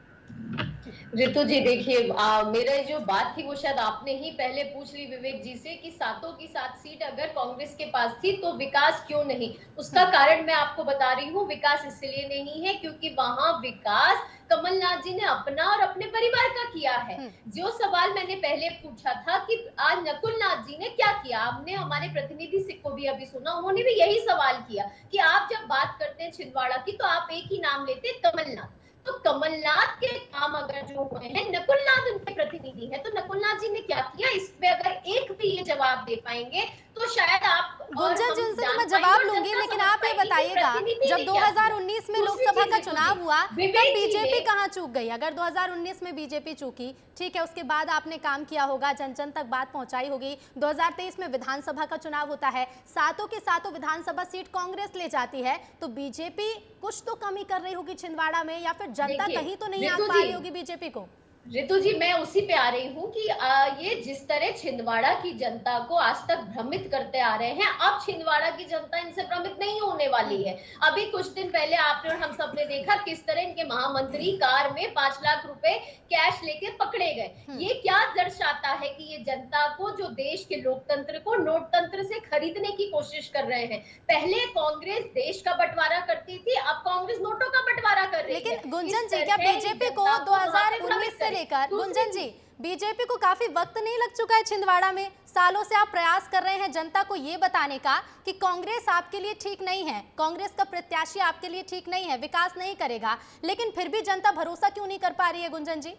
ऋतु जी देखिए, मेरा जो बात थी वो शायद आपने ही पहले पूछ ली विवेक जी से कि 7 की 7 सीट अगर कांग्रेस के पास थी तो विकास क्यों नहीं। उसका कारण मैं आपको बता रही हूँ, विकास इसलिए नहीं है क्योंकि वहां विकास कमलनाथ जी ने अपना और अपने परिवार का किया है। जो सवाल मैंने पहले पूछा था कि आज नकुल नाथ जी ने क्या किया, आपने हमारे प्रतिनिधि से को भी अभी सुना, उन्होंने भी यही सवाल किया कि आप जब बात करते हैं छिंदवाड़ा की तो आप एक ही नाम लेते कमलनाथ। तो कमलनाथ के काम अगर जो हुए हैं, नकुलनाथ उनके प्रतिनिधि हैं, तो नकुलनाथ जी ने क्या किया, इस पे अगर एक भी ये जवाब दे पाएंगे तो शायद आप
गुंजन जी उनसे तो मैं जवाब लूंगी, लेकिन आप ये बताइएगा जब 2019 में लोकसभा का चुनाव हुआ तब बीजेपी कहाँ चूक गई? अगर 2019 में बीजेपी चूकी, ठीक है, उसके बाद आपने काम किया होगा, जन जन तक बात पहुंचाई होगी। 2023 में विधानसभा का चुनाव होता है, सातों के सातों विधानसभा सीट कांग्रेस ले जाती है, तो बीजेपी कुछ तो कमी कर रही होगी छिंदवाड़ा में, या फिर जनता कहीं तो नहीं आ पा रही होगी बीजेपी को?
ऋतु जी, मैं उसी पे आ रही हूँ कि ये जिस तरह छिंदवाड़ा की जनता को आज तक भ्रमित करते आ रहे हैं, अब छिंदवाड़ा की जनता इनसे भ्रमित नहीं होने वाली है। अभी कुछ दिन पहले आपने और हम सब ने देखा किस तरह इनके महामंत्री कार में 5 लाख रुपए कैश लेके पकड़े गए। ये क्या दर्शाता है कि ये जनता को, जो देश के लोकतंत्र को नोटतंत्र से खरीदने की कोशिश कर रहे हैं। पहले कांग्रेस देश का बंटवारा करती थी, अब कांग्रेस नोटों का बंटवारा कर रही है।
लेकिन गुंजन जी, क्या बीजेपी को 2019 से लेकर, गुंजन जी, बीजेपी को काफी वक्त नहीं लग चुका है छिंदवाड़ा में? सालों से आप प्रयास कर रहे हैं जनता को ये बताने का कि कांग्रेस आपके लिए ठीक नहीं है, कांग्रेस का प्रत्याशी आपके लिए ठीक नहीं है, विकास नहीं करेगा, लेकिन फिर भी जनता भरोसा क्यों नहीं कर पा रही है? गुंजन जी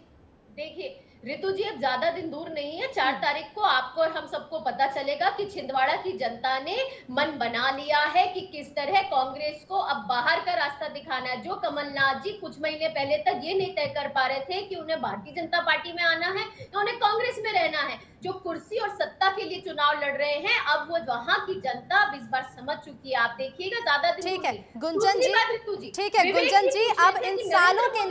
देखिए ऋतु जी, अब ज्यादा दिन दूर नहीं है, 4 तारीख को आपको और हम सबको पता चलेगा कि छिंदवाड़ा की जनता ने मन बना लिया है कि किस तरह कांग्रेस को अब बाहर का रास्ता दिखाना है। जो कमलनाथ जी कुछ महीने पहले तक ये नहीं तय कर पा रहे थे कि उन्हें भारतीय जनता पार्टी में आना है या उन्हें कांग्रेस में रहना है, जो कुर्सी और सत्ता के लिए चुनाव लड़ रहे हैं, अब वो वहां की जनता अब इस बार समझ चुकी है। आप देखिएगा ज्यादा दिन।
ठीक है गुंजन जी, ठीक है गुंजन जी, अब इन सालों के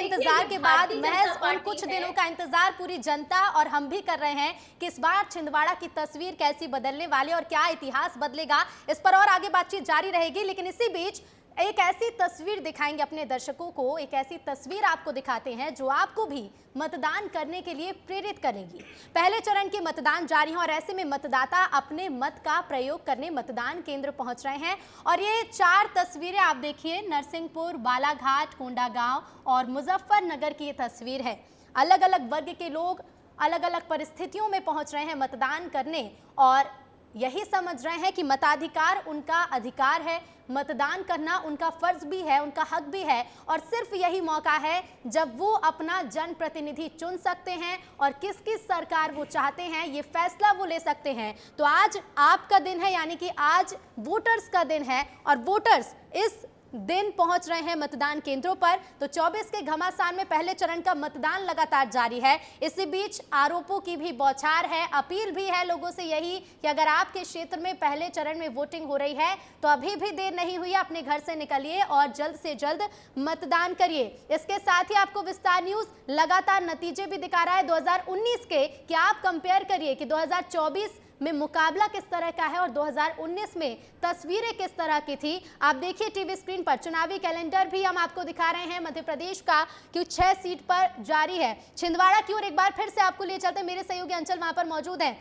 इंतजार के बाद महज उन कुछ दिनों का इंतजार पूरी जनता और हम भी कर रहे हैं कि इस बार छिंदवाड़ा की तस्वीर कैसी बदलने वाली और क्या इतिहास बदलेगा, इस पर और आगे बातचीत जारी रहेगी। लेकिन इसी बीच एक ऐसी तस्वीर दिखाएंगे अपने दर्शकों को, एक ऐसी तस्वीर आपको दिखाते हैं जो आपको भी मतदान करने के लिए प्रेरित करेगी। पहले चरण के मतदान जारी हैं और ऐसे में मतदाता अपने मत का प्रयोग करने मतदान केंद्र पहुंच रहे हैं। और ये 4 तस्वीरें आप देखिए, नरसिंहपुर, बालाघाट, कोंडागांव और मुजफ्फरनगर की ये तस्वीर है। अलग अलग वर्ग के लोग अलग अलग परिस्थितियों में पहुंच रहे हैं मतदान करने और यही समझ रहे हैं कि मताधिकार उनका अधिकार है, मतदान करना उनका फर्ज भी है, उनका हक भी है, और सिर्फ यही मौका है जब वो अपना जनप्रतिनिधि चुन सकते हैं और किस किस सरकार वो चाहते हैं ये फैसला वो ले सकते हैं। तो आज आपका दिन है, यानी कि आज वोटर्स का दिन है और वोटर्स इस दिन पहुंच रहे हैं मतदान केंद्रों पर। तो 24 के घमासान में पहले चरण का मतदान लगातार जारी है। इसी बीच आरोपों की भी बौछार है, अपील भी है लोगों से यही कि अगर आपके क्षेत्र में पहले चरण में वोटिंग हो रही है तो अभी भी देर नहीं हुई, अपने घर से निकलिए और जल्द से जल्द मतदान करिए। इसके साथ ही आपको विस्तार न्यूज लगातार नतीजे भी दिखा रहा है 2019 के, कि आप कंपेयर करिए कि 2024 में मुकाबला किस तरह का है और 2019 में तस्वीरें किस तरह की थी। आप देखिए टीवी स्क्रीन पर चुनावी कैलेंडर भी हम आपको दिखा रहे हैं मध्य प्रदेश का, कि 6 सीट पर जारी है। छिंदवाड़ा की ओर एक बार फिर से आपको लिए चलते, मेरे सहयोगी अंचल वहां पर मौजूद हैं।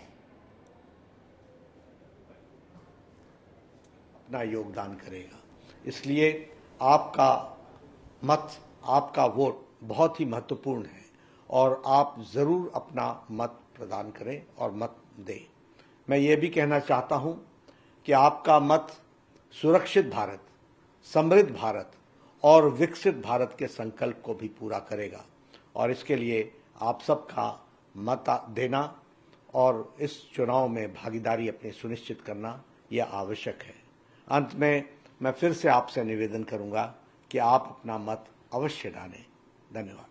अपना योगदान करेगा, इसलिए आपका मत, आपका वोट बहुत ही महत्वपूर्ण है और आप जरूर अपना मत प्रदान करें और मत दें। मैं ये भी कहना चाहता हूं कि आपका मत सुरक्षित भारत, समृद्ध भारत और विकसित भारत के संकल्प को भी पूरा करेगा और इसके लिए आप सबका मत देना और इस चुनाव में भागीदारी अपनी सुनिश्चित करना यह आवश्यक है। अंत में मैं फिर से आपसे निवेदन करूंगा कि आप अपना मत अवश्य डालें। धन्यवाद।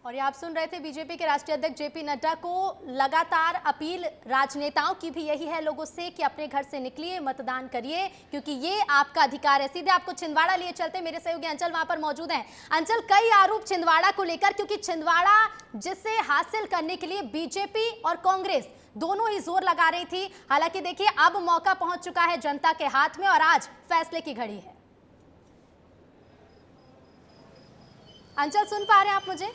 और ये आप सुन रहे थे बीजेपी के राष्ट्रीय अध्यक्ष जेपी नड्डा को लगातार अपील राजनेताओं की भी यही है लोगों से कि अपने घर से निकलिए, मतदान करिए, क्योंकि ये आपका अधिकार है। सीधे आपको छिंदवाड़ा लिए चलते, मेरे सहयोगी अंचल वहां पर मौजूद हैं। अंचल, कई आरोप छिंदवाड़ा को लेकर, क्योंकि छिंदवाड़ा जिसे हासिल करने के लिए बीजेपी और कांग्रेस दोनों ही जोर लगा रही थी। हालांकि देखिए अब मौका पहुंच चुका है जनता के हाथ में और आज फैसले की घड़ी है। अंचल सुन पा रहे हैं आप मुझे?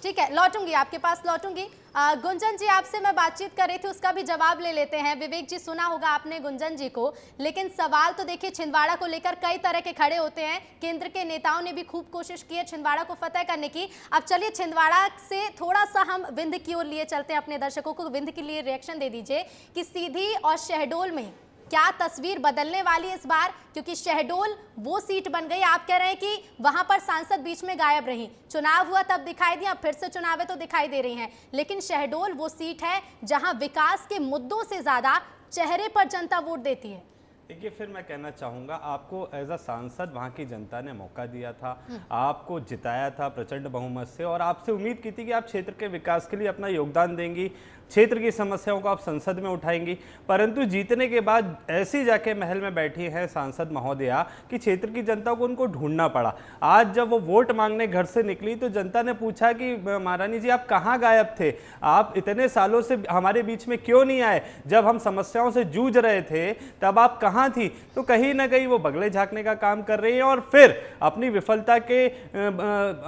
ठीक है, लौटूंगी आपके पास, लौटूंगी। गुंजन जी, आपसे मैं बातचीत कर रही थी, उसका भी जवाब ले लेते हैं। विवेक जी, सुना होगा आपने गुंजन जी को, लेकिन सवाल तो देखिए छिंदवाड़ा को लेकर कई तरह के खड़े होते हैं। केंद्र के नेताओं ने भी खूब कोशिश की है छिंदवाड़ा को फतेह करने की। अब चलिए छिंदवाड़ा से थोड़ा सा हम विंध्य की ओर लिए चलते हैं अपने दर्शकों को। विंध्य के लिए रिएक्शन दे दीजिए कि सीधी और शहडोल में क्या तस्वीर बदलने वाली है इस बार, क्योंकि शहडोल वो सीट बन गई। आप कह रहे हैं कि वहां पर सांसद बीच में गायब रही, चुनाव हुआ तब दिखाई दी, अब फिर से चुनाव है तो दिखाई दे रही हैं, लेकिन शहडोल वो सीट है जहां विकास के मुद्दों से ज्यादा चेहरे पर जनता वोट देती है।
देखिए, फिर मैं कहना चाहूँगा, आपको एज अ सांसद वहाँ की जनता ने मौका दिया था, आपको जिताया था प्रचंड बहुमत से, और आपसे उम्मीद की थी कि आप क्षेत्र के विकास के लिए अपना योगदान देंगी, क्षेत्र की समस्याओं को आप संसद में उठाएंगी। परंतु जीतने के बाद ऐसी जाके महल में बैठी हैं सांसद महोदया कि क्षेत्र की जनता को उनको ढूंढना पड़ा। आज जब वो वोट मांगने घर से निकली तो जनता ने पूछा कि महारानी जी आप कहाँ गायब थे, आप इतने सालों से हमारे बीच में क्यों नहीं आए, जब हम समस्याओं से जूझ रहे थे तब आप कहाँ थी। तो कहीं ना कहीं वो बगले झाँकने का काम कर रही है और फिर अपनी विफलता के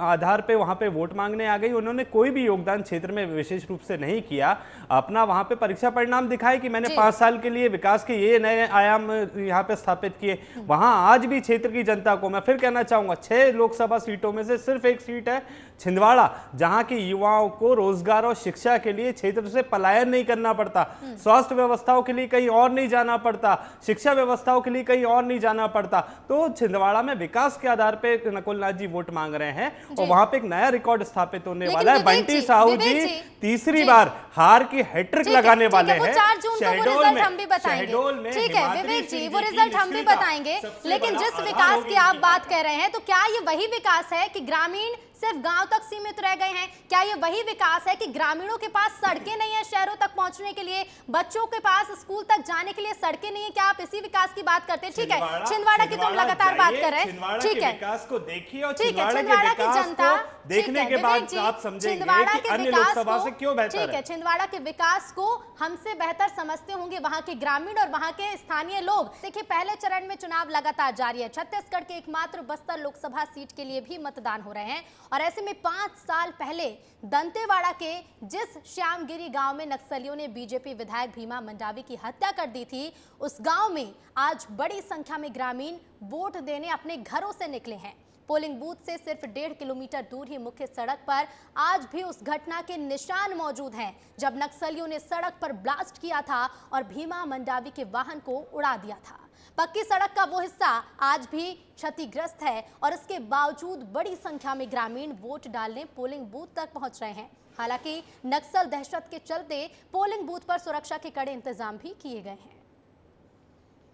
आधार पर वहाँ पर वोट मांगने आ गई। उन्होंने कोई भी योगदान क्षेत्र में विशेष रूप से नहीं किया, अपना वहां पे परीक्षा परिणाम दिखाए कि मैंने 5 साल के लिए विकास के ये नए आयाम यहाँ पे स्थापित किए। वहां आज भी क्षेत्र की जनता को मैं फिर कहना चाहूंगा, 6 लोकसभा सीटों में से सिर्फ एक सीट है छिंदवाड़ा, जहां की युवाओं को रोजगार और शिक्षा के लिए क्षेत्र से पलायन नहीं करना पड़ता, स्वास्थ्य व्यवस्थाओं के लिए कहीं और नहीं जाना पड़ता, शिक्षा व्यवस्थाओं के लिए कहीं और नहीं जाना पड़ता। तो छिंदवाड़ा में विकास के आधार पर नकुलनाथ जी वोट मांग रहे हैं और वहां पे एक नया रिकॉर्ड स्थापित होने वाला है। बंटी साहू जी तीसरी बार हार की हैट्रिक लगाने वाले हैं।
4 जून को वो रिजल्ट हम भी बताएंगे। ठीक है विवेक जी, वो रिजल्ट हम भी बताएंगे, लेकिन जिस विकास की आप बात कर रहे हैं, तो क्या ये वही विकास है कि ग्रामीण सिर्फ गांव तक सीमित रह गए हैं? क्या ये वही विकास है कि ग्रामीणों के पास सड़कें नहीं है शहरों तक पहुंचने के लिए, बच्चों के पास स्कूल तक जाने के लिए सड़कें नहीं है? क्या आप इसी विकास की बात करते हैं? ठीक है, छिंदवाड़ा की तो हम लगातार बात कर रहे हैं। ठीक है,
विकास को देखिए और
ठीक है, छिंदवाड़ा की जनता
देखने के बाद आप समझेंगे कि अन्य लोकसभा से क्यों बेहतर है।
ठीक है, छिंदवाड़ा के विकास को हमसे बेहतर समझते होंगे वहां के ग्रामीण और वहां के स्थानीय लोग। देखिए, पहले चरण में चुनाव लगातार जारी है। छत्तीसगढ़ के एकमात्र बस्तर लोकसभा सीट के लिए भी मतदान हो रहे हैं और ऐसे में 5 साल पहले दंतेवाड़ा के जिस श्यामगिरी गांव में नक्सलियों ने बीजेपी विधायक भीमा मंडावी की हत्या कर दी थी, उस गांव में आज बड़ी संख्या में ग्रामीण वोट देने अपने घरों से निकले हैं। पोलिंग बूथ से सिर्फ 1.5 किलोमीटर दूर ही मुख्य सड़क पर आज भी उस घटना के निशान मौजूद हैं जब नक्सलियों ने सड़क पर ब्लास्ट किया था और भीमा मंडावी के वाहन को उड़ा दिया था। पक्की सड़क का वो हिस्सा आज भी क्षतिग्रस्त है और इसके बावजूद बड़ी संख्या में ग्रामीण वोट डालने पोलिंग बूथ तक पहुंच रहे हैं। हालांकि नक्सल दहशत के चलते पोलिंग बूथ पर सुरक्षा के कड़े इंतजाम भी किए गए हैं।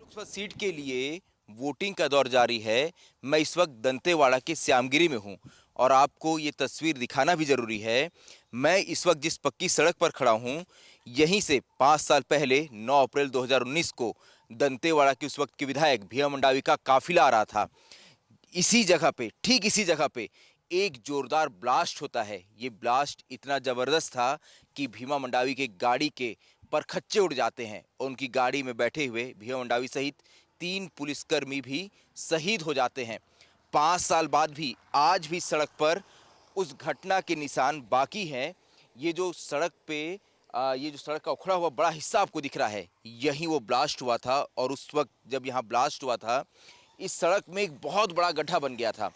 लोकसभा सीट के लिए वोटिंग का दौर जारी है। मैं इस वक्त दंतेवाड़ा के श्यामगिरी में हूं और आपको ये तस्वीर दिखाना भी जरूरी है। मैं इस वक्त जिस पक्की सड़क पर खड़ा हूं, यहीं से 5 साल पहले 9 अप्रैल 2019 को दंतेवाड़ा के उस वक्त के विधायक भीमा मंडावी का काफिला आ रहा था। इसी जगह पे, ठीक इसी जगह पे एक जोरदार ब्लास्ट होता है। ये ब्लास्ट इतना जबरदस्त था कि भीमा मंडावी के गाड़ी के परखच्चे उड़ जाते हैं और उनकी गाड़ी में बैठे हुए भीमा मंडावी सहित 3 पुलिसकर्मी भी शहीद हो जाते हैं। 5 साल बाद भी आज भी सड़क पर उस घटना के निशान बाकी हैं। ये जो सड़क पे ये जो सड़क का उखड़ा हुआ बड़ा हिस्सा आपको दिख रहा है, यहीं वो ब्लास्ट हुआ था और उस वक्त जब यहाँ ब्लास्ट हुआ था, इस सड़क में एक बहुत बड़ा गड्ढा बन गया था।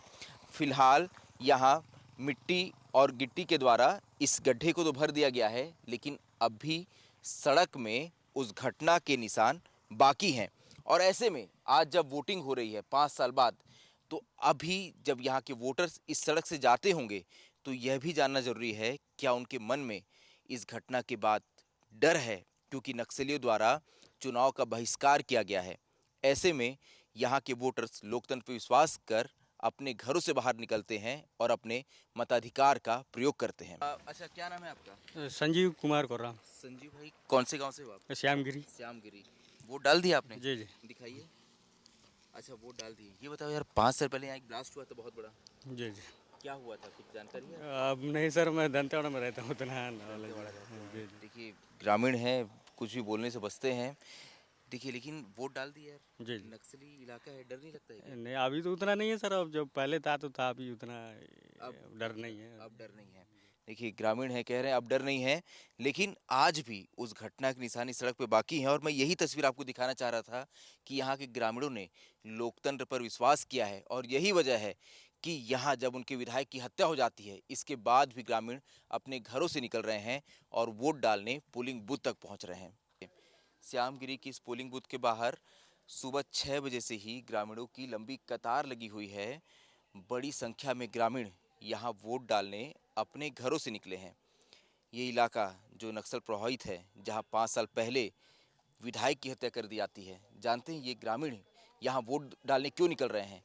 फिलहाल यहाँ मिट्टी और गिट्टी के द्वारा इस गड्ढे को तो भर दिया गया है, लेकिन अब भी सड़क में उस घटना के निशान बाकी हैं। और ऐसे में आज जब वोटिंग हो रही है 5 साल बाद, तो अभी जब यहाँ के वोटर्स इस सड़क से जाते होंगे तो यह भी जानना जरूरी है क्या उनके मन में इस घटना के बाद डर है, क्योंकि नक्सलियों द्वारा चुनाव का बहिष्कार किया गया है। ऐसे में यहाँ के वोटर्स लोकतंत्र पर विश्वास कर अपने घरों से बाहर निकलते हैं और अपने मताधिकार का प्रयोग करते हैं। अच्छा, क्या नाम है आपका?
संजीव कुमार कोर्रा।
संजीव भाई, कौन से गांव से हो आप?
श्यामगिरी।
श्यामगिरी। वोट डाल दिया आपने?
जी जी।
दिखाइए। अच्छा, वोट डाल दिए। ये बताओ यार, 5 साल पहले यहाँ एक ब्लास्ट हुआ था बहुत बड़ा।
जी जी।
क्या हुआ था, कुछ जानकारी है?
अब नहीं सर, मैं दंतेवाड़ा में रहता हूँ, उतना
देखिए, ग्रामीण हैं, कुछ भी बोलने से बचते हैं। देखिए, लेकिन वोट डाल दिया यार।
जी।
नक्सली इलाका है, डर नहीं लगता है?
नहीं, अभी तो उतना नहीं है सर। अब जब पहले था तो था, अभी उतना डर नहीं है।
अब डर नहीं है। देखिए, ग्रामीण है, कह रहे हैं अब डर नहीं है, लेकिन आज भी उस घटना की निशानी सड़क पे बाकी है। और मैं यही तस्वीर आपको दिखाना चाह रहा था कि यहाँ के ग्रामीणों ने लोकतंत्र पर विश्वास किया है और यही वजह है कि यहाँ जब उनके विधायक की हत्या हो जाती है, इसके बाद भी ग्रामीण अपने घरों से निकल रहे हैं और वोट डालने पोलिंग बूथ तक पहुँच रहे हैं। श्यामगिरी की इस पोलिंग बूथ के बाहर सुबह 6 बजे से ही ग्रामीणों की लंबी कतार लगी हुई है। बड़ी संख्या में ग्रामीण यहाँ वोट डालने अपने घरों से निकले हैं। ये इलाका जो नक्सल प्रभावित है, जहाँ 5 साल पहले विधायक की हत्या कर दी जाती है। जानते हैं ये ग्रामीण यहाँ वोट डालने क्यों निकल रहे हैं?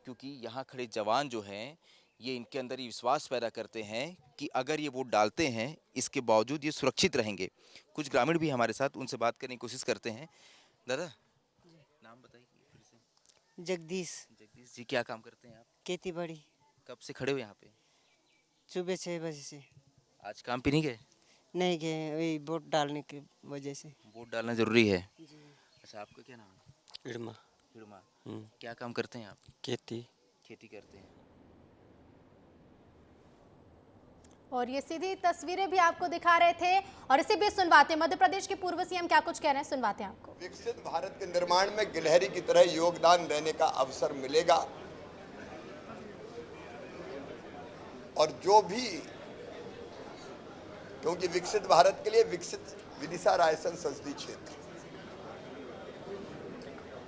क्योंकि यहाँ खड़े जवान जो हैं ये इनके अंदर ये विश्वास पैदा करते हैं कि अगर ये वोट डालते हैं इसके बावजूद ये सुरक्षित रहेंगे। कुछ ग्रामीण भी हमारे साथ, उनसे बात करने की कोशिश करते हैं। दादा नाम बताइए फिर से।
जगदीश।
जगदीश जी, क्या काम करते हैं आप?
खेती बाड़ी।
कब से खड़े हो यहाँ पे?
सुबह 6 बजे से।
आज काम पे नहीं गए?
नहीं गए, वही वोट डालने की वजह से।
वोट डालना जरूरी है। अच्छा, आपका क्या नाम है?
इड़मा।
इड़मा। क्या काम करते हैं आप?
खेती।
खेती करते हैं।
और ये सीधी तस्वीरें भी आपको दिखा रहे थे और इसी बीच सुनवाते हैं मध्य प्रदेश के पूर्व सीएम क्या कुछ कह रहे हैं, सुनवाते हैं आपको।
विकसित भारत के निर्माण में गिलहरी की तरह योगदान देने का अवसर मिलेगा और जो भी, क्योंकि विकसित भारत के लिए विकसित विदिशा रायसन संसदीय क्षेत्र,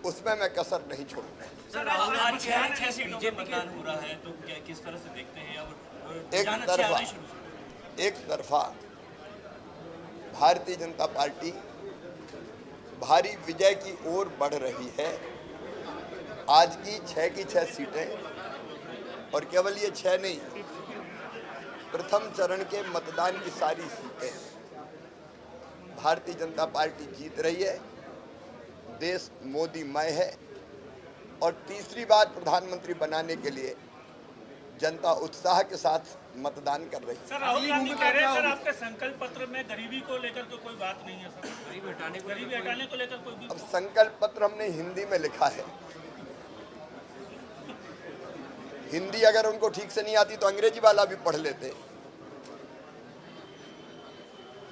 उसमें मैं कसर नहीं छोड़ूंगा।
मतदान हो रहा है तो क्या किस तरह से देखते हैं?
एक तरफा भारतीय जनता पार्टी भारी विजय की ओर बढ़ रही है। आज की 6 सीटें, और केवल ये 6 नहीं, प्रथम चरण के मतदान की सारी सीटें भारतीय जनता पार्टी जीत रही है। देश मोदीमय है और तीसरी बार प्रधानमंत्री बनाने के लिए जनता उत्साह के साथ मतदान कर रही है।
सर, राहुल गांधी कह रहे हैं सर आपके संकल्प पत्र में गरीबी को लेकर तो कोई बात नहीं है सर। गरीबी हटाने को लेकर कोई भी।
अब संकल्प पत्र हमने हिंदी में लिखा है। हिंदी अगर उनको ठीक से नहीं आती तो अंग्रेजी वाला भी पढ़ लेते।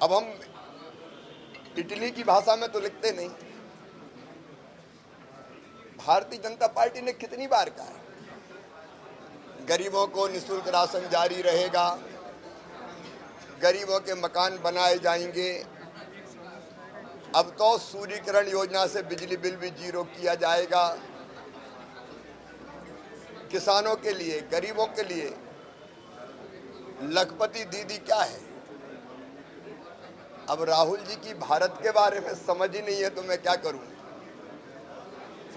अब हम इटली की भाषा में तो लिखते नहीं। भारतीय जनता पार्टी ने कितनी बार कहा है गरीबों को निःशुल्क राशन जारी रहेगा, गरीबों के मकान बनाए जाएंगे। अब तो सूर्यकिरण योजना से बिजली बिल भी 0 किया जाएगा। किसानों के लिए, गरीबों के लिए लखपति दीदी क्या है? अब राहुल जी की भारत के बारे में समझ ही नहीं है तो मैं क्या करूं?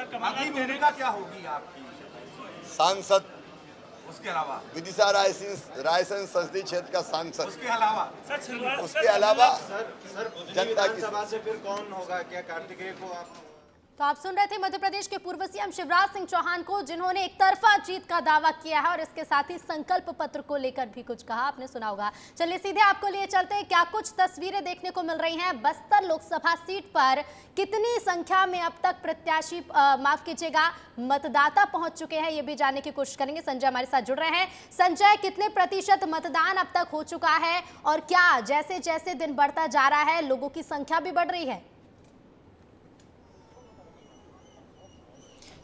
अगली भूमिका क्या होगी आपकी?
सांसद,
उसके अलावा
विदिशा रायसन संसदीय क्षेत्र का सांसद,
उसके अलावा
जनता की
सभा से फिर कौन होगा? क्या कार्तिकेय को आप?
तो आप सुन रहे थे मध्य प्रदेश के पूर्व सीएम शिवराज सिंह चौहान को, जिन्होंने एक तरफा जीत का दावा किया है और इसके साथ ही संकल्प पत्र को लेकर भी कुछ कहा। आपने सुना होगा। चलिए सीधे आपको लिए चलते हैं, क्या कुछ तस्वीरें देखने को मिल रही हैं। बस्तर लोकसभा सीट पर कितनी संख्या में अब तक प्रत्याशी, माफ कीजिएगा, मतदाता पहुंच चुके हैं, ये भी जानने की कोशिश करेंगे। संजय हमारे साथ जुड़ रहे हैं। संजय, कितने प्रतिशत मतदान अब तक हो चुका है और क्या जैसे जैसे दिन बढ़ता जा रहा है लोगों की संख्या भी बढ़ रही है?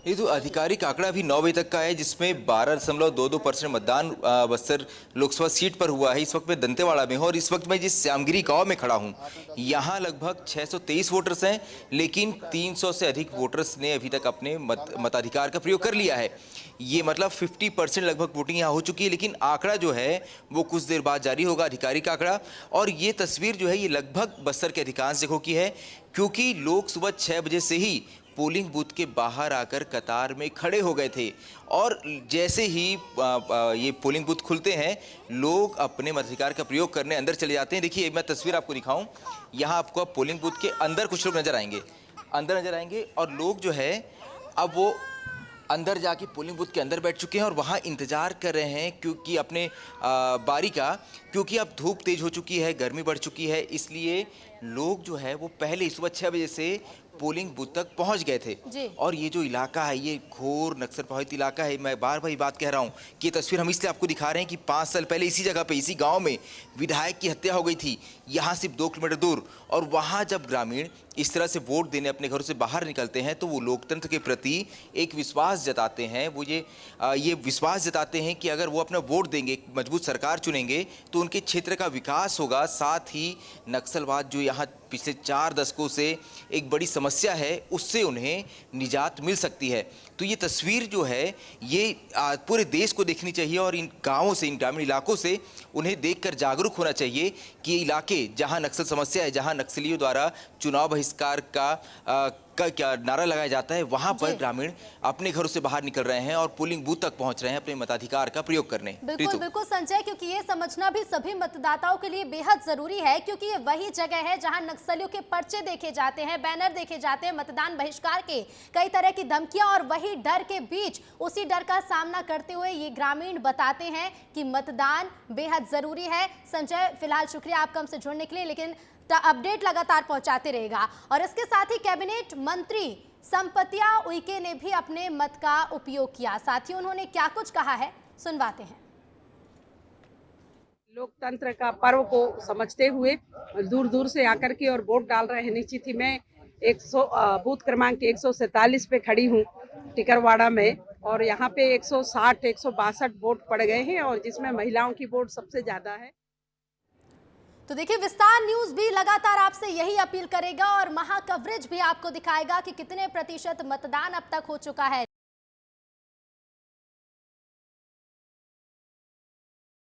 ये तो आधिकारिक आंकड़ा भी 9 बजे तक का है, जिसमें 12.22% मतदान बस्तर लोकसभा सीट पर हुआ है। इस वक्त मैं दंतेवाड़ा में हूँ और इस वक्त मैं जिस श्यामगिरी गांव में खड़ा हूँ, यहाँ लगभग 623 वोटर्स हैं, लेकिन 300 से अधिक वोटर्स ने अभी तक अपने मताधिकार का प्रयोग कर लिया है। ये मतलब 50% लगभग वोटिंग यहाँ हो चुकी है, लेकिन आंकड़ा जो है वो कुछ देर बाद जारी होगा, आधिकारिक आंकड़ा। और ये तस्वीर जो है ये लगभग बस्तर के अधिकांश जगहों की है, क्योंकि लोग सुबह 6 बजे से ही पोलिंग बूथ के बाहर आकर कतार में खड़े हो गए थे और जैसे ही ये पोलिंग बूथ खुलते हैं लोग अपने मताधिकार का प्रयोग करने अंदर चले जाते हैं। देखिए मैं तस्वीर आपको दिखाऊं, यहाँ आपको पोलिंग बूथ के अंदर कुछ लोग नजर आएंगे और लोग जो है अब वो अंदर जाके पोलिंग बूथ के अंदर बैठ चुके हैं और वहाँ इंतज़ार कर रहे हैं क्योंकि अपने बारी का, क्योंकि अब धूप तेज़ हो चुकी है, गर्मी बढ़ चुकी है, इसलिए लोग जो है वो पहले सुबह 6 बजे से पोलिंग बूथ तक पहुंच गए थे। और ये जो इलाका है ये घोर नक्सल प्रभावित इलाका है। मैं बार बार ये बात कह रहा हूँ कि ये तस्वीर हम इसलिए आपको दिखा रहे हैं कि 5 साल पहले इसी जगह पे, इसी गांव में विधायक की हत्या हो गई थी, यहाँ सिर्फ 2 किलोमीटर दूर। और वहाँ जब ग्रामीण इस तरह से वोट देने अपने घरों से बाहर निकलते हैं तो वो लोकतंत्र के प्रति एक विश्वास जताते हैं। वो ये विश्वास जताते हैं कि अगर वो अपना वोट देंगे, एक मजबूत सरकार चुनेंगे तो उनके क्षेत्र का विकास होगा। साथ ही नक्सलवाद जो यहाँ पिछले 4 दशकों से एक बड़ी समस्या है, उससे उन्हें निजात मिल सकती है। तो ये तस्वीर जो है ये पूरे देश को देखनी चाहिए और इन गाँवों से, इन ग्रामीण इलाकों से उन्हें देखकर जागरूक होना चाहिए कि ये इलाके जहाँ नक्सल समस्या है, जहाँ नक्सलियों द्वारा चुनाव बहिष्कार का क्या नारा लगाया जाता है, वहां पर ग्रामीण अपने घरों से बाहर निकल रहे हैं और पोलिंग बूथ तक पहुंच रहे हैं अपने मताधिकार का प्रयोग करने।
बिल्कुल बिल्कुल संजय, क्योंकि ये समझना भी सभी मतदाताओं के लिए बेहद जरूरी है, क्योंकि ये वही जगह है जहां नक्सलियों के पर्चे देखे जाते हैं, बैनर देखे जाते हैं, मतदान बहिष्कार के कई तरह की धमकियां, और वही डर के बीच उसी डर का सामना करते हुए ये ग्रामीण बताते हैं कि मतदान बेहद जरूरी है। संजय, फिलहाल शुक्रिया आपका हमसे जुड़ने के लिए, लेकिन अपडेट लगातार पहुंचाते रहेगा। और इसके साथ ही कैबिनेट मंत्री संपतिया उइके ने भी अपने मत का उपयोग किया। साथ ही उन्होंने क्या कुछ कहा है, सुनवाते हैं।
लोकतंत्र का पर्व को समझते हुए दूर दूर से आकर के और वोट डाल रहे हैं। निश्चित ही मैं बूथ क्रमांक 147 पे खड़ी हूँ टिकरवाड़ा में, और यहाँ पे 160-162 वोट पड़ गए हैं, और जिसमें महिलाओं की वोट सबसे ज्यादा है।
तो देखिए, विस्तार न्यूज भी लगातार आपसे यही अपील करेगा और महा कवरेज भी आपको दिखाएगा कि कितने प्रतिशत मतदान अब तक हो चुका है।